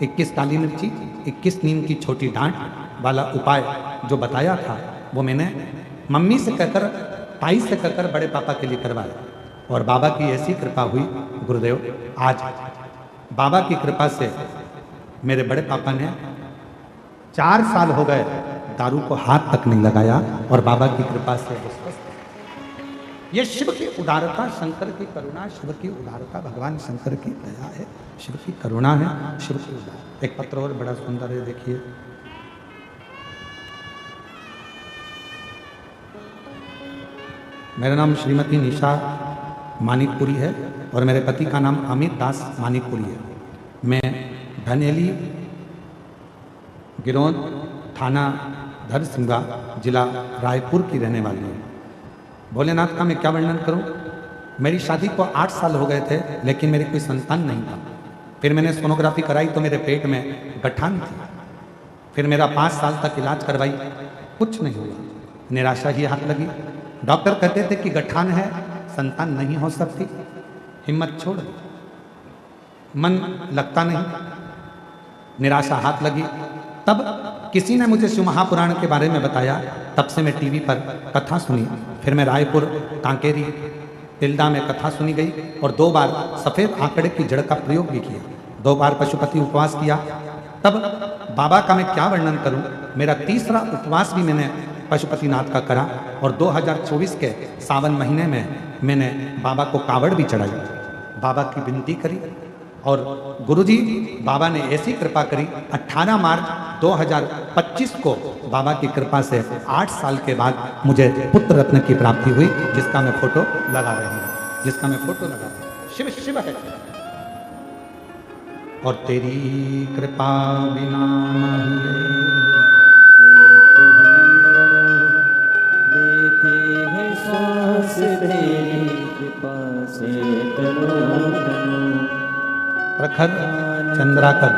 21 काली मिर्ची, 21 नीम की छोटी डांट वाला उपाय जो बताया था, वो मैंने मम्मी से कहकर, ताई से कहकर बड़े पापा के लिए करवाया। और बाबा की ऐसी कृपा हुई गुरुदेव, आज बाबा की कृपा से मेरे बड़े पापा ने 4 साल हो गए दारू को हाथ तक नहीं लगाया और बाबा की कृपा से वो स्वस्थ। ये शिव की उदारता, शंकर की करुणा, शिव की उदारता, भगवान शंकर की दया है, शिव की करुणा है, शिव की उदारता। एक पत्र और बड़ा सुंदर है, देखिए। मेरा नाम श्रीमती निशा मानिकपुरी है और मेरे पति का नाम अमित दास मानिकपुरी है। मैं धनेली गिरोन, थाना धरसिंगा, जिला रायपुर की रहने वाली हूँ। भोलेनाथ का मैं क्या वर्णन करूं। मेरी शादी को 8 साल हो गए थे, लेकिन मेरी कोई संतान नहीं था। फिर मैंने सोनोग्राफी कराई तो मेरे पेट में गठान थी। फिर मेरा 5 साल तक इलाज करवाई, कुछ नहीं हुआ। निराशा ही हाथ लगी। डॉक्टर कहते थे कि गठान है, संतान नहीं हो सकती। हिम्मत छोड़ दी, मन लगता नहीं, निराशा हाथ लगी। तब किसी ने मुझे शिव महापुराण के बारे में बताया। तब से मैं टीवी पर कथा सुनी। फिर मैं रायपुर, कांकेरी, तिल्दा में कथा सुनी गई और 2 बार सफ़ेद आंकड़े की जड़ का प्रयोग भी किया। 2 बार पशुपति उपवास किया। तब बाबा का मैं क्या वर्णन करूं। मेरा तीसरा उपवास भी मैंने पशुपतिनाथ का करा और 2024 के सावन महीने में मैंने बाबा को कावड़ भी चढ़ाई, बाबा की विनती करी। और गुरुजी, बाबा ने ऐसी कृपा करी, 18 मार्च 2025 को बाबा की कृपा से 8 साल के बाद मुझे पुत्र रत्न की प्राप्ति हुई, जिसका मैं फोटो लगा रही हूँ, जिसका मैं फोटो लगा रही हूँ। शिव शिव है। और तेरी कृपा बिना देते हैं सांस, तेरी कृपा से तनो तनो। प्रखर चंद्राकर।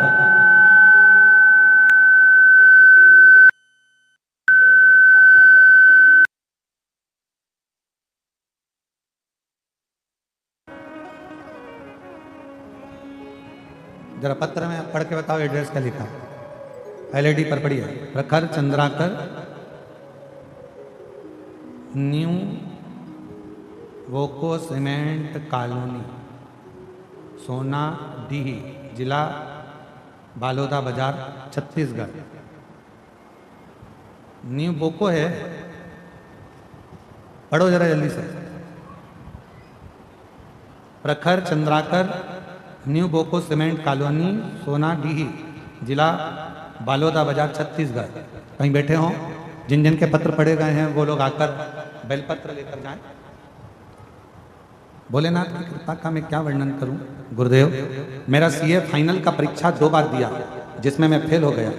जरा पत्र में पढ़ के बताओ एड्रेस क्या लिखा है। एलईडी पर पढ़िए। प्रखर चंद्राकर, न्यू वोको सीमेंट कॉलोनी, सोना डीही, जिला बालोदा बाजार, छत्तीसगढ़। न्यू बोको है, पढ़ो जरा जल्दी से। प्रखर Chandrakar, new Boko cement colony, सोना डीही, जिला बालोदा बाजार, छत्तीसगढ़। कहीं बैठे हों, जिन जिन के पत्र पढ़े गए हैं वो लोग आकर बेलपत्र लेकर जाएं। भोलेनाथ की कृपा का मैं क्या वर्णन करूं। गुरुदेव, मेरा सीए फाइनल का परीक्षा 2 बार दिया, जिसमें मैं फेल हो गया।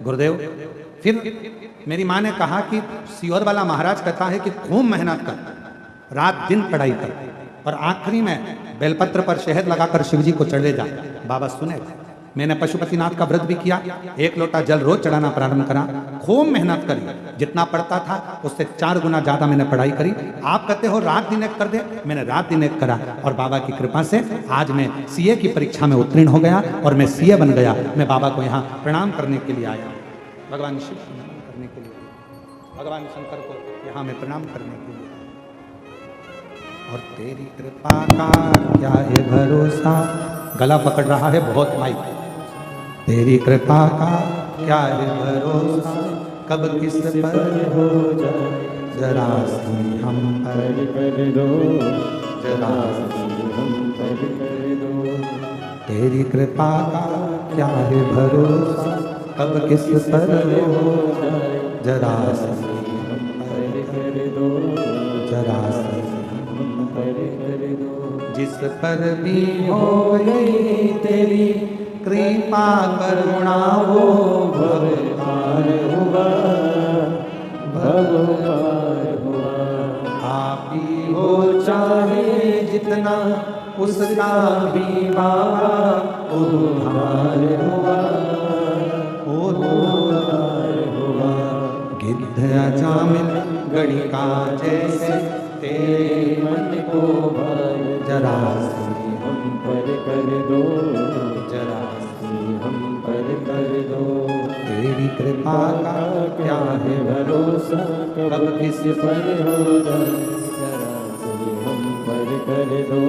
गुरुदेव, फिर मेरी माँ ने कहा कि सीहोर वाला महाराज कहता है कि खूब मेहनत कर, रात दिन पढ़ाई कर, और आखिरी में बेलपत्र पर शहद लगाकर शिव जी को चढ़े जा, बाबा सुनेगा। मैंने पशुपतिनाथ का व्रत भी किया, 1 लोटा जल रोज चढ़ाना प्रारंभ करा, खूब मेहनत करी, जितना पढ़ता था उससे 4 गुना ज्यादा मैंने पढ़ाई करी। आप कहते हो रात दिन एक कर दे, मैंने रात दिन एक करा, और बाबा की कृपा से आज मैं सीए की परीक्षा में उत्तीर्ण हो गया और मैं सीए बन गया। मैं बाबा को यहाँ प्रणाम करने के लिए आया, भगवान शिव को प्रणाम करने के लिए, भगवान शंकर को यहाँ मैं प्रणाम करने के लिए। और तेरी कृपा का क्या है भरोसा, गला पकड़ रहा है बहुत माइक। तेरी कृपा का क्या है भरोसा, कब किस पर हो जाए, जरा सी हम पर कर दो, जरा सी हम पर कर दो। तेरी कृपा का क्या है भरोसा, कब किस पर हो जाए, जरा सी हम पर कर दो, जरा सी हम पर कर दो। जिस पर भी हो गई तेरी कृपा करुणा, वो भव पार हुआ, भव पार हुआ। आप ही हो चाहे जितना, उसका भी बाबा उद्धार हुआ, उद्धार हुआ। गिद्ध अजामिल गणिका जैसे तेरे मन को भर, जरा सी हम पर कर दो, जरा सी हम पर कर दो। तेरी कृपा का क्या है भरोसा, कब किस पर हो जाए, जरा सी हम पर कर दो,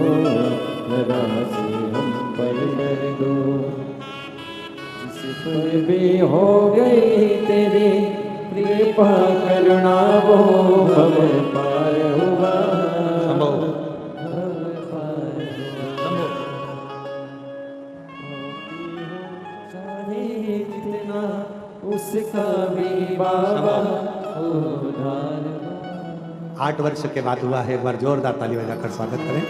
जरा सी हम पर कर दो। जिस पर भी हो गई तेरी कृपा करुणा, वो भव पार हुआ, जितना उसका भी बाबा उद्धार। 8 वर्ष के बाद हुआ है, एक बार जोरदार ताली बजाकर स्वागत करें।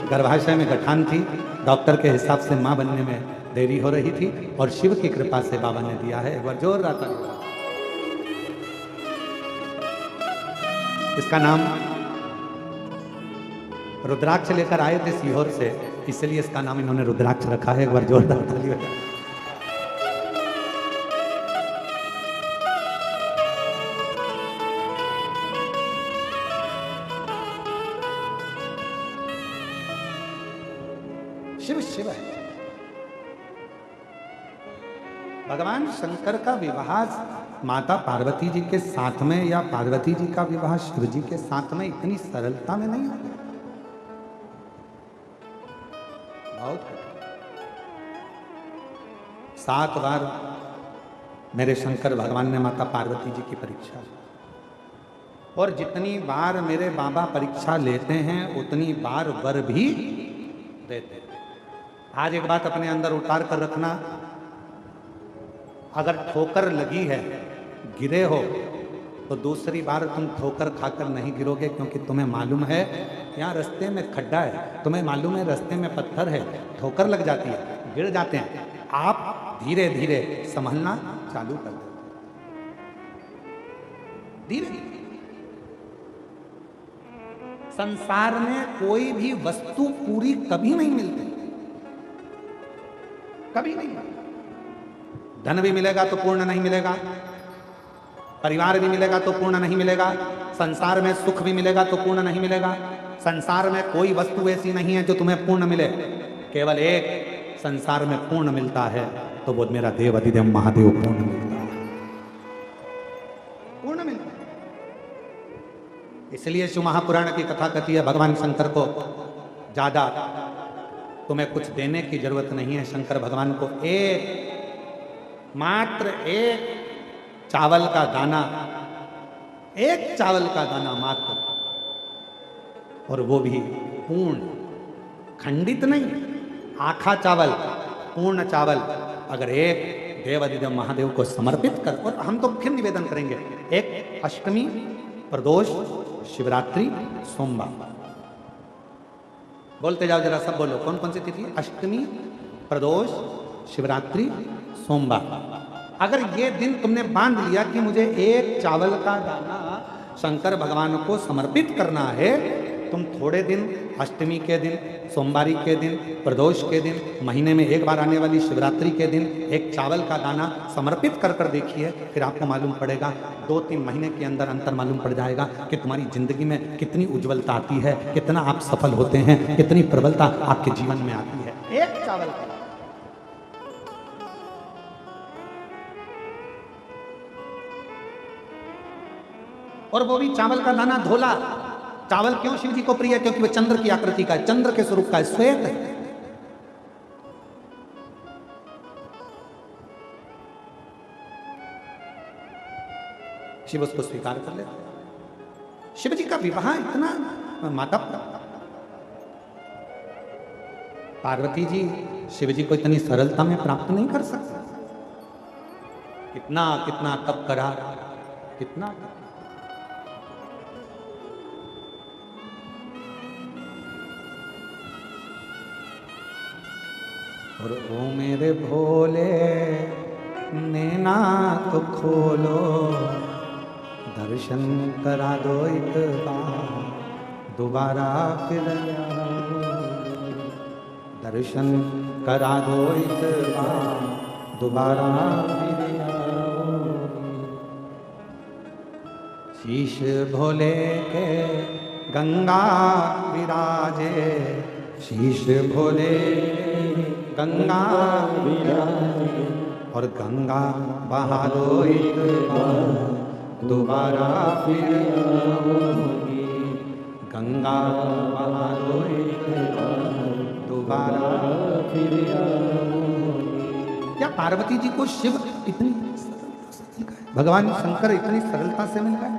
गर्भाशय में गठान थी, डॉक्टर के हिसाब से मां बनने में देरी हो रही थी, और शिव की कृपा से बाबा ने दिया है। एक बार जोरदार ताली बजा। इसका नाम रुद्राक्ष लेकर आए थे सीहोर से, इसलिए इसका नाम इन्होंने रुद्राक्ष रखा है। एक बार जोरदार ताली बजा। शिव शिव है। भगवान शंकर का विवाह माता पार्वती जी के साथ में, या पार्वती जी का विवाह शिव जी के साथ में इतनी सरलता में नहीं होता, बहुत 7 बार मेरे शंकर भगवान ने माता पार्वती जी की परीक्षा ली, और जितनी बार मेरे बाबा परीक्षा लेते हैं उतनी बार वर भी देते हैं। आज एक बात अपने अंदर उतार कर रखना, अगर ठोकर लगी है, गिरे हो, तो दूसरी बार तुम ठोकर खाकर नहीं गिरोगे, क्योंकि तुम्हें मालूम है यहाँ रास्ते में खड्डा है, तुम्हें मालूम है रास्ते में पत्थर है, ठोकर लग जाती है, गिर जाते हैं। आप धीरे धीरे संभलना चालू कर दो, धीरे धीरे। संसार में कोई भी वस्तु पूरी कभी नहीं मिलती, कभी नहीं। धन भी मिलेगा तो पूर्ण नहीं मिलेगा, परिवार भी मिलेगा तो पूर्ण नहीं मिलेगा, संसार में सुख भी मिलेगा तो पूर्ण नहीं मिलेगा। संसार में कोई वस्तु ऐसी नहीं है जो तुम्हें पूर्ण मिले, केवल एक संसार में पूर्ण मिलता है, तो वो मेरा देव अधिदेव महादेव पूर्ण मिलता है, पूर्ण मिलता है। इसलिए शिव महापुराण की कथा कहती है भगवान शंकर को ज्यादा तुम्हें कुछ देने की जरूरत नहीं है। शंकर भगवान को मात्र एक चावल का दाना, एक चावल का दाना मात्र, और वो भी पूर्ण, खंडित नहीं, आखा चावल, पूर्ण चावल अगर एक देवादिदेव महादेव को समर्पित कर, और हम तो फिर निवेदन करेंगे, एक अष्टमी, प्रदोष, शिवरात्रि, सोमवार, बोलते जाओ जरा, सब बोलो कौन कौन सी तिथि? अष्टमी, प्रदोष, शिवरात्रि, सोमवार। अगर ये दिन तुमने बांध लिया कि मुझे एक चावल का दाना शंकर भगवान को समर्पित करना है, तुम थोड़े दिन, अष्टमी के दिन, सोमवारी के दिन, प्रदोष के दिन, महीने में एक बार आने वाली शिवरात्रि के दिन एक चावल का दाना समर्पित कर कर देखिए, फिर आपको मालूम पड़ेगा, 2-3 महीने के अंदर अंतर मालूम पड़ जाएगा कि तुम्हारी जिंदगी में कितनी उज्ज्वलता आती है, कितना आप सफल होते हैं, कितनी प्रबलता आपके जीवन में आती है। एक चावल का, और वो भी चावल का दाना धोला। चावल क्यों शिव जी को प्रिय है? क्योंकि वह चंद्र की आकृति का है, चंद्र के स्वरूप का है, श्वेत है। शिव उसको स्वीकार कर लेते। शिव जी का विवाह इतना, माता पार्वती जी शिव जी को इतनी सरलता में प्राप्त नहीं कर सकते। कितना कितना तप करा, कितना, और ओ मेरे भोले नैना तो खोलो, दर्शन करा दो एक बार, दोबारा फिर दर्शन करा दो एक बार, दोबारा फिर शीश भोले के गंगा विराजे, शीश भोले गंगा विराजे, और गंगा बहा दो एक बार, दोबारा फिर आओगी, गंगा बहा दो एक बार, दोबारा फिर आओगी। क्या पार्वती जी को शिव इतनी, भगवान शंकर इतनी सरलता से मिल गए?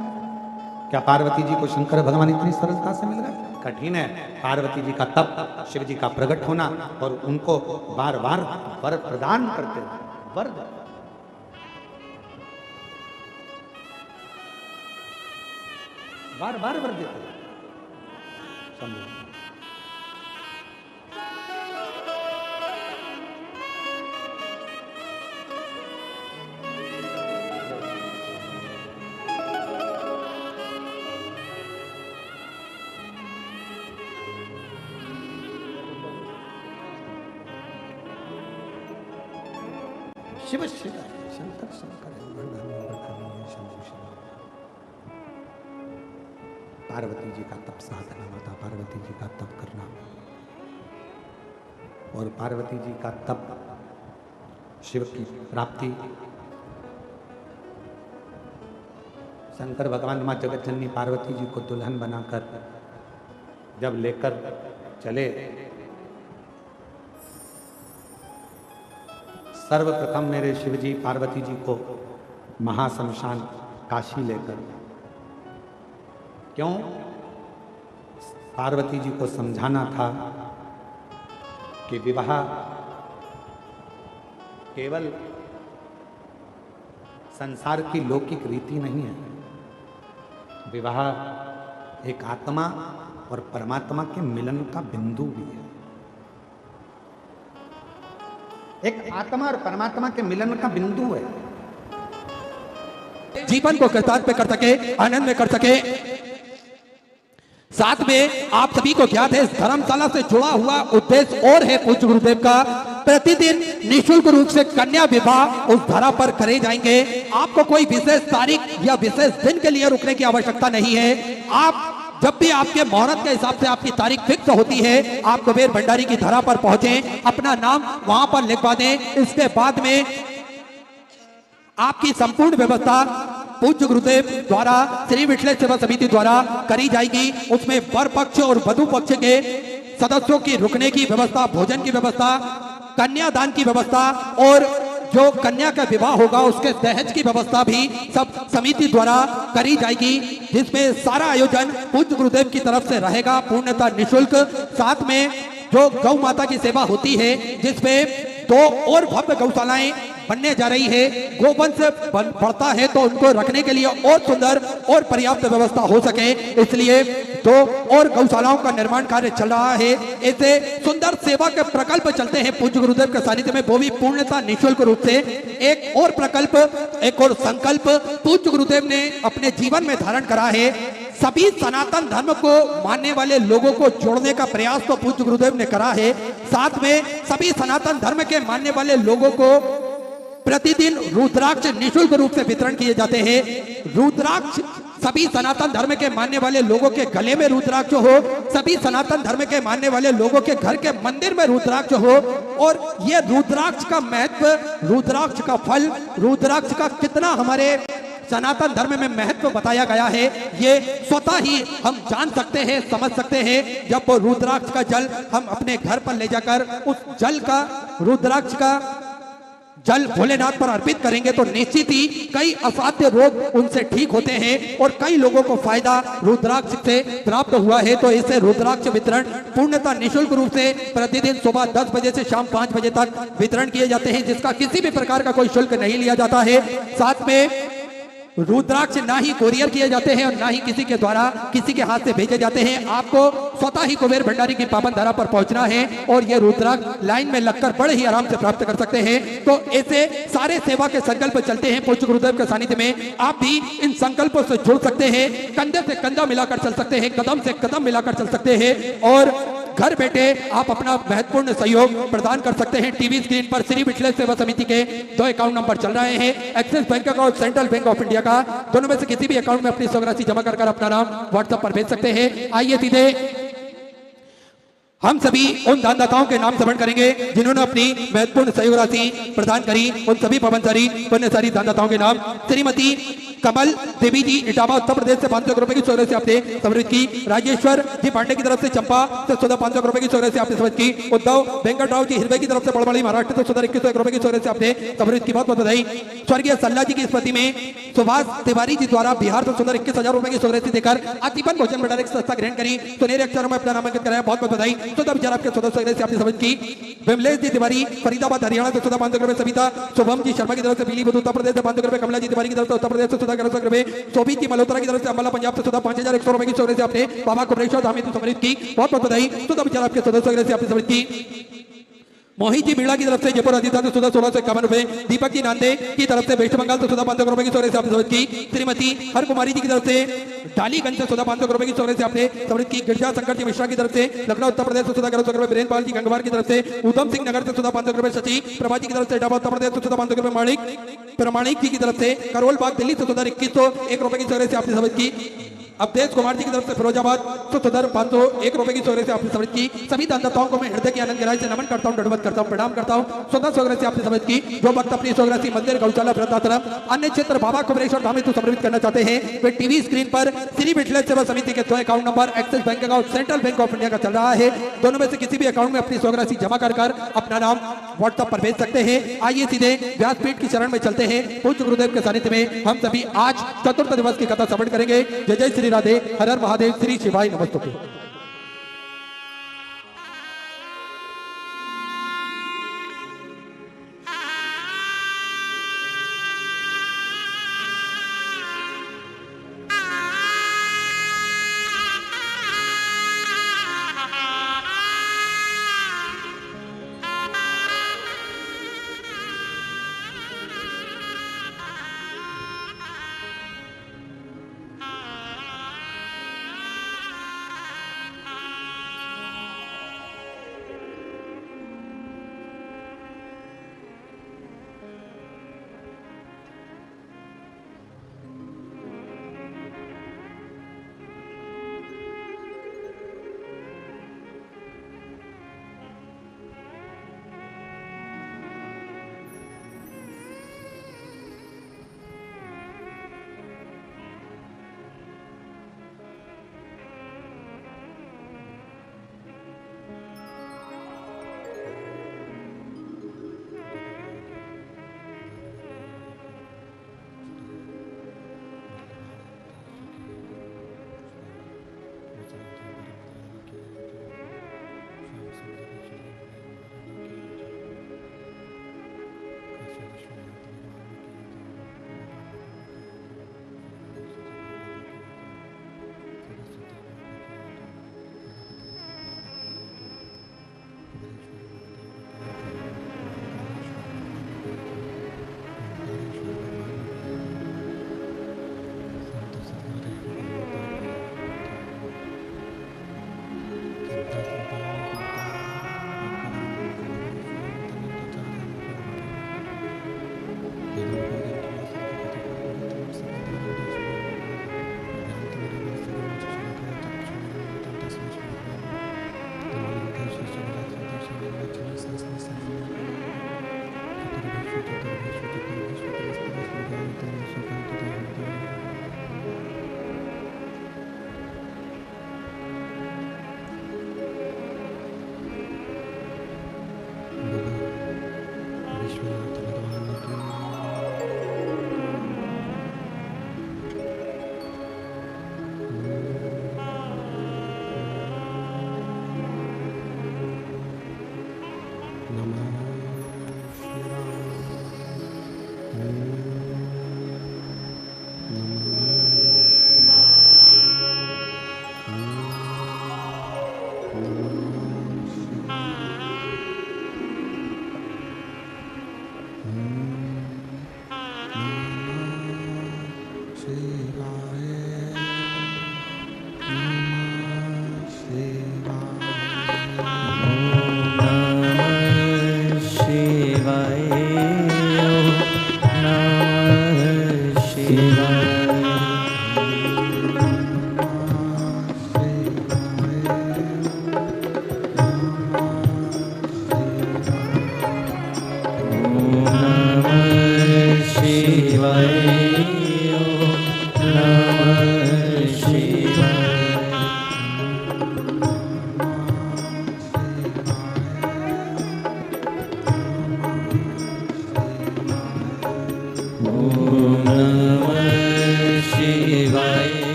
क्या पार्वती जी को शंकर भगवान इतनी सरलता से मिल गए? कठिन है पार्वती जी का तप, शिव जी का प्रकट होना, और उनको बार बार वर प्रदान करते, वर बार बार वर देते। समझो, शिव शिव शंकर शंकर, पार्वती जी का तप साधना, माता पार्वती जी का तप करना, और पार्वती जी का तप, शिव की प्राप्ति। शंकर भगवान मां जगत जननी पार्वती जी को दुल्हन बनाकर जब लेकर चले, सर्वप्रथम मेरे शिव जी पार्वती जी को महाशमशान काशी लेकर, क्यों? पार्वती जी को समझाना था कि विवाह केवल संसार की लौकिक रीति नहीं है, विवाह एक आत्मा और परमात्मा के मिलन का बिंदु भी है। एक आत्मा और परमात्मा के मिलन का बिंदु है। जीवन को कृतार्थ कर सके, आनंद में कर सके। साथ में आप सभी को ज्ञात है, इस धर्मशाला से जुड़ा हुआ उद्देश्य और है पूज्य गुरुदेव का, प्रतिदिन निःशुल्क रूप से कन्या विवाह उस धरा पर करे जाएंगे। आपको कोई विशेष तारीख या विशेष दिन के लिए रुकने की आवश्यकता नहीं है। आप जब भी आपके मुहूर्त के हिसाब से आपकी तारीख फिक्स होती है, आप कुबेर भंडारी की धरा पर पहुंचे, अपना नाम वहां पर लिखवा दें। इसके बाद में आपकी संपूर्ण व्यवस्था पूज्य गुरुदेव द्वारा श्री विठलेश्वर सेवा समिति द्वारा करी जाएगी। उसमें वर पक्ष और वधु पक्ष के सदस्यों की रुकने की व्यवस्था, भोजन की व्यवस्था, कन्यादान की व्यवस्था और जो कन्या का विवाह होगा उसके दहेज की व्यवस्था भी सब समिति द्वारा करी जाएगी, जिसमें सारा आयोजन पूज्य गुरुदेव की तरफ से रहेगा, पूर्णतः निःशुल्क। साथ में जो गौ माता की सेवा होती है, जिसमें 2 और भव्य गौशालाएं बनने जा रही है। गोवंश बढ़ता है तो उनको रखने के लिए और सुंदर और पर्याप्त व्यवस्था हो सके, इसलिए 2 और गौशालाओं का निर्माण कार्य चल रहा है। ऐसे सुंदर सेवा के प्रकल्प चलते हैं पूज्य गुरुदेव के सानिध्य में, वो भी पूर्णतः निःशुल्क रूप से। एक और प्रकल्प, एक और संकल्प पूज्य गुरुदेव ने अपने जीवन में धारण करा है। सभी सनातन धर्म को मानने वाले लोगों को जोड़ने का प्रयास तो पूज्य गुरुदेव ने करा है। साथ में सभी सनातन धर्म के मानने वाले लोगों को प्रतिदिन रुद्राक्ष निःशुल्क रूप से वितरण किए जाते हैं। रुद्राक्ष सभी सनातन धर्म के मानने वाले लोगों के गले में रुद्राक्ष हो, सभी सनातन धर्म के मानने वाले लोगों के घर के मंदिर में रुद्राक्ष हो। और ये रुद्राक्ष का महत्व, रुद्राक्ष का फल, रुद्राक्ष का कितना हमारे सनातन धर्म में महत्व बताया गया है, ये स्वतः ही हम जान सकते हैं, समझ सकते हैं। जब वो रुद्राक्ष का जल हम अपने घर पर ले जाकर उस जल का, रुद्राक्ष का जल भोलेनाथ पर अर्पित करेंगे तो निश्चित ही कई असाध्य रोग उनसे ठीक होते हैं और कई लोगों को फायदा रुद्राक्ष से प्राप्त हुआ है। तो इसे रुद्राक्ष वितरण पूर्णतः निःशुल्क रूप से प्रतिदिन सुबह 10 बजे से शाम 5 बजे तक वितरण किए जाते हैं, जिसका किसी भी प्रकार का कोई शुल्क नहीं लिया जाता है। साथ में रुद्राक्ष ना ही कोरियर किए जाते हैं और ना ही किसी के द्वारा किसी के हाथ से भेजे जाते हैं। आपको स्वतः ही कुबेर भंडारी की पावन धरा पर पहुंचना है और ये रुद्राक्ष लाइन में लगकर बड़े ही आराम से प्राप्त कर सकते हैं। तो ऐसे सारे सेवा के संकल्प चलते हैं पूज्य गुरुदेव के सानिध्य में। आप भी इन संकल्पों से जुड़ सकते हैं, कंधे से कंधा मिलाकर चल सकते हैं, कदम से कदम मिलाकर चल सकते हैं और घर बैठे आप अपना महत्वपूर्ण सहयोग प्रदान कर सकते हैं। टीवी स्क्रीन पर श्री विठलेश्वर सेवा समिति के 2 अकाउंट नंबर चल रहे हैं, axis bank account, central bank of India का। दोनों में से किसी भी अकाउंट में अपनी स्वराशि जमा कर अपना नाम व्हाट्सएप पर भेज सकते हैं। आइए सीधे हम सभी उन दानदाताओं के नाम स्मरण करेंगे जिन्होंने अपनी महत्वपूर्ण सहयोग राशि प्रदान करी। उन सभी पवनसारी पुण्यसारी दानदाताओं के नाम: श्रीमती कमल देवी जी इटावा उत्तर प्रदेश से 500 रुपए की स्वराशि आपने समृद्ध की। राजेश्वर जी पांडे की तरफ से चंपा से 500 रुपए की स्वराशि आपने समृद्ध की। उद्धव वेंकटराव जी हिरवे की तरफ से बड़बड़ी महाराष्ट्र से 2100 रुपए की स्वराशि आपने समृद्ध की। बहुत बहुत बधाई। स्वर्गीय सल्ला जी की स्मृति में सुभाष तिवारी जी द्वारा बिहार से 21,000 रुपए की स्वराशि देकर आजीवन भोजन भंडार की संस्था ग्रहण करी, सुनहरे अक्षरों में अपना नामांकित कराया। बहुत बहुत बधाई। तो विचार आपके स्वराशि आपने समझ की। विमलेश जी तिवारी फरीदाबाद हरियाणा से 500 रुपए। सविता शुभम जी शर्मा की तरफ से पीलीभीत उत्तर प्रदेश से 500 रुपए। कमला जी तिवारी की तरफ से उत्तर प्रदेश से 1100 रुपए। सोभित जी मल्होत्रा की तरफ से अंबाला पंजाब से 5100 रुपए की स्वराशि आपने बाबा कुबरेश्वर धामी तो समृद्ध की। बहुत बहुत बधाई। तो विचार आपके स्वराशि आपने समृद्ध की। मोहित जी बीड़ा की तरफ से जयपुर राजस्थान से 1651 रुपए। दीपक जी नांदे की तरफ से वेस्ट बंगाल से 500 रुपए की स्वराशि आपने समृद्ध की। श्रीमती हर कुमारी जी की तरफ से डालीगंज से 500 रुपए की स्वराशि आपने समृद्ध की। गिरजा शंकर जी मिश्रा की तरफ से लखनऊ उत्तर प्रदेश से 1100 रुपए। वीरेंद्र जी गंगवार की तरफ से उधम सिंह नगर से 500 रुपए। सची प्रभा जी की तरफ से इटावा उत्तर प्रदेश से 500 रुपए। माणिक प्रमाणिक जी की तरफ से करोल बाग दिल्ली से 2101 रुपए की स्वराशि आपने समृद्ध की। अवधेश कुमार जी की तरफ से फिरोजाबाद तो 501 रुपए की स्वराशि आपने समृद्ध की। सभी दानदाताओं को मैं हृदय की आनंद गहराई से नमन करता हूं, दंडवत करता हूं, प्रणाम करता हूं। स्वतः स्वराशि आपने समृद्ध की। जो भक्त अपनी स्वराशि मंदिर, गौशाला, वृद्धाश्रम, अन्य क्षेत्र बाबा कुबरेश्वर धाम हेतु समर्पित करना चाहते हैं, वे टीवी स्क्रीन पर श्री विठलेश्वर सेवा समिति के 2 account number axis bank account, central bank of India का चल रहा है। दोनों में से किसी भी अकाउंट में अपनी स्वराशि जमा कर अपना नाम व्हाट्सएप पर भेज सकते हैं। आइए सीधे व्यासपीठ की चरण में चलते हैं। पूज्य गुरुदेव के सानिध्य में हम सभी आज चतुर्थ दिवस की कथा श्रवण करेंगे। जय जय श्री राधे, हर हर महादेव, श्री शिवाय नमस्तुते।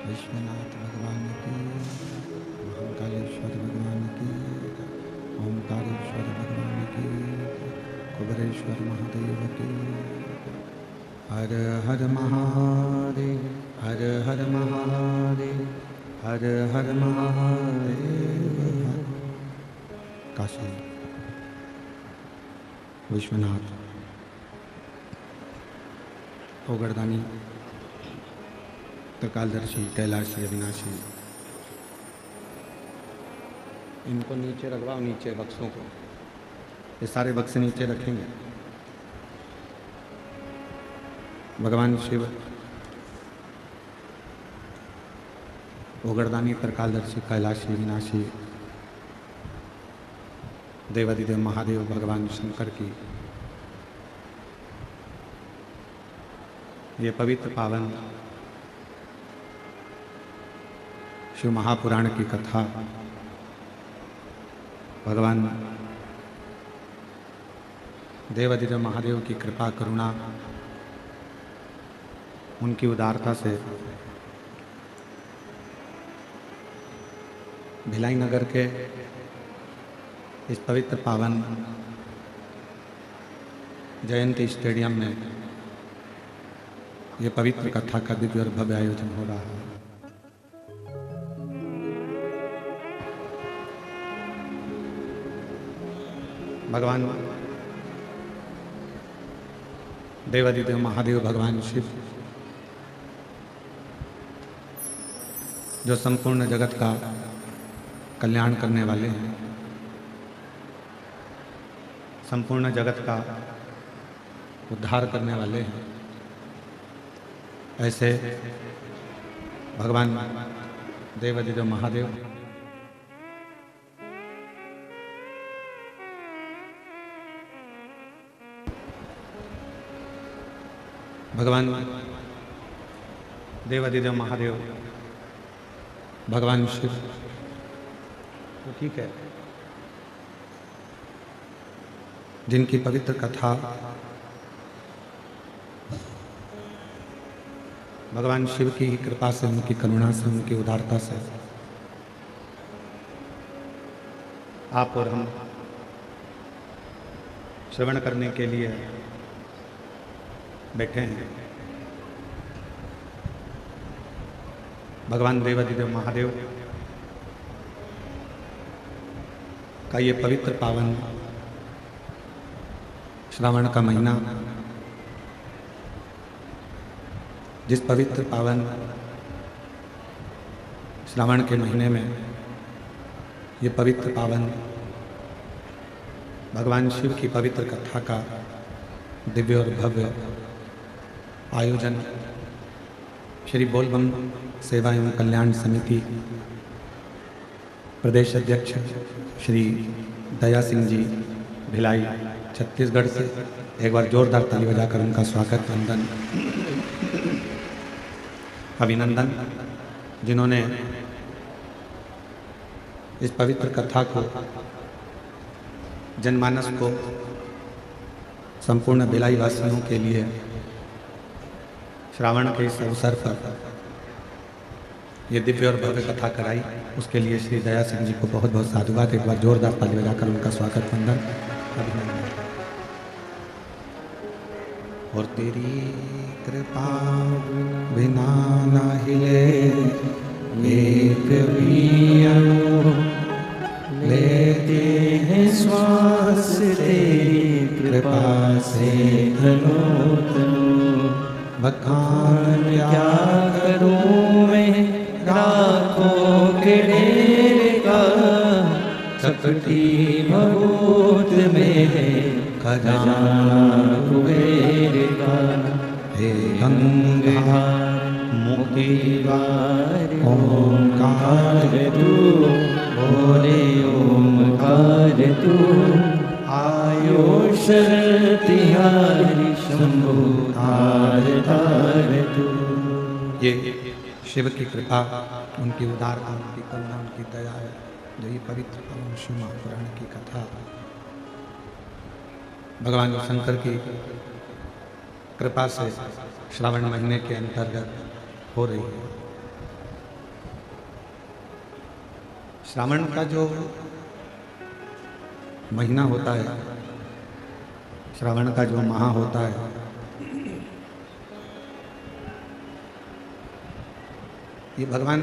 विश्वनाथ भगवान की, महाकालेश्वर भगवान की, ओंकारेश्वर भगवान की, कुबेरेश्वर महादेव की। हर हर महादेव, हर हर महादेव, हर हर महादेव। काशी विश्वनाथ ओगरदानी त्रिकालदर्शी कैलाशी अविनाशी, इनको नीचे रखवाओ, नीचे बक्सों को, ये सारे बक्से नीचे रखेंगे। भगवान शिव ओगरदानी त्रिकालदर्शी कैलाशी अविनाशी देवादिदेव महादेव भगवान शंकर की ये पवित्र पावन शिव महापुराण की कथा भगवान देवादिदेव महादेव की कृपा करुणा, उनकी उदारता से भिलाई नगर के इस पवित्र पावन जयंती स्टेडियम में ये पवित्र कथा का दिव्य और भव्य आयोजन हो रहा है। भगवान देवादिदेव महादेव भगवान शिव जो संपूर्ण जगत का कल्याण करने वाले हैं, संपूर्ण जगत का उद्धार करने वाले हैं, ऐसे भगवान देवादिदेव महादेव भगवान देवादिदेव महादेव भगवान शिव तो ठीक है, जिनकी पवित्र कथा भगवान शिव की ही कृपा से, उनकी करुणा से, उनकी उदारता से आप और हम श्रवण करने के लिए बैठे हैं। भगवान देवादिदेव महादेव का ये पवित्र पावन श्रावण का महीना, जिस पवित्र पावन श्रावण के महीने में ये पवित्र पावन भगवान शिव की पवित्र कथा का दिव्य और भव्य आयोजन श्री बोलबम सेवा एवं कल्याण समिति प्रदेश अध्यक्ष श्री दया सिंह जी भिलाई छत्तीसगढ़ से, एक बार जोरदार ताली बजाकर उनका स्वागत, वंदन, अभिनंदन, जिन्होंने इस पवित्र कथा को, जनमानस को, संपूर्ण भिलाई वासियों के लिए श्रावण के इस अवसर पर ये दिव्य और भव्य कथा कराई, उसके लिए श्री दया सिंह जी को बहुत बहुत साधुवाद। एक बार जोरदार ताली बजाकर उनका स्वागत, वंदन, अभिनंदन। और तेरी कृपा बिना ना हिले एक भी अणु, लेते हैं श्वास तेरी कृपा से तनो तनो। बखान क्या करूं मैं राखों के ढेर का, चपटी भभूत में है खजाना कुबेर का। हे गंगा मुक्तिदार ओंकार तू, बोले ओंकार तू, आयो शरण तिहारी शंभु तार तार तू। ये शिव की कृपा, उनकी उदारता, उनकी करुणा, उनकी दया है, जो ये पवित्र पावन शिव महापुराण की कथा भगवान शंकर की कृपा से श्रावण महीने के अंतर्गत हो रही है। श्रावण का जो महीना होता है, श्रावण का जो माह होता है, ये भगवान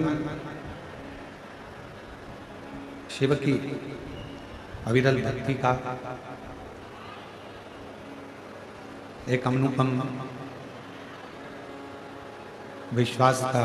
शिव की अविरल भक्ति का एक अनुपम विश्वास का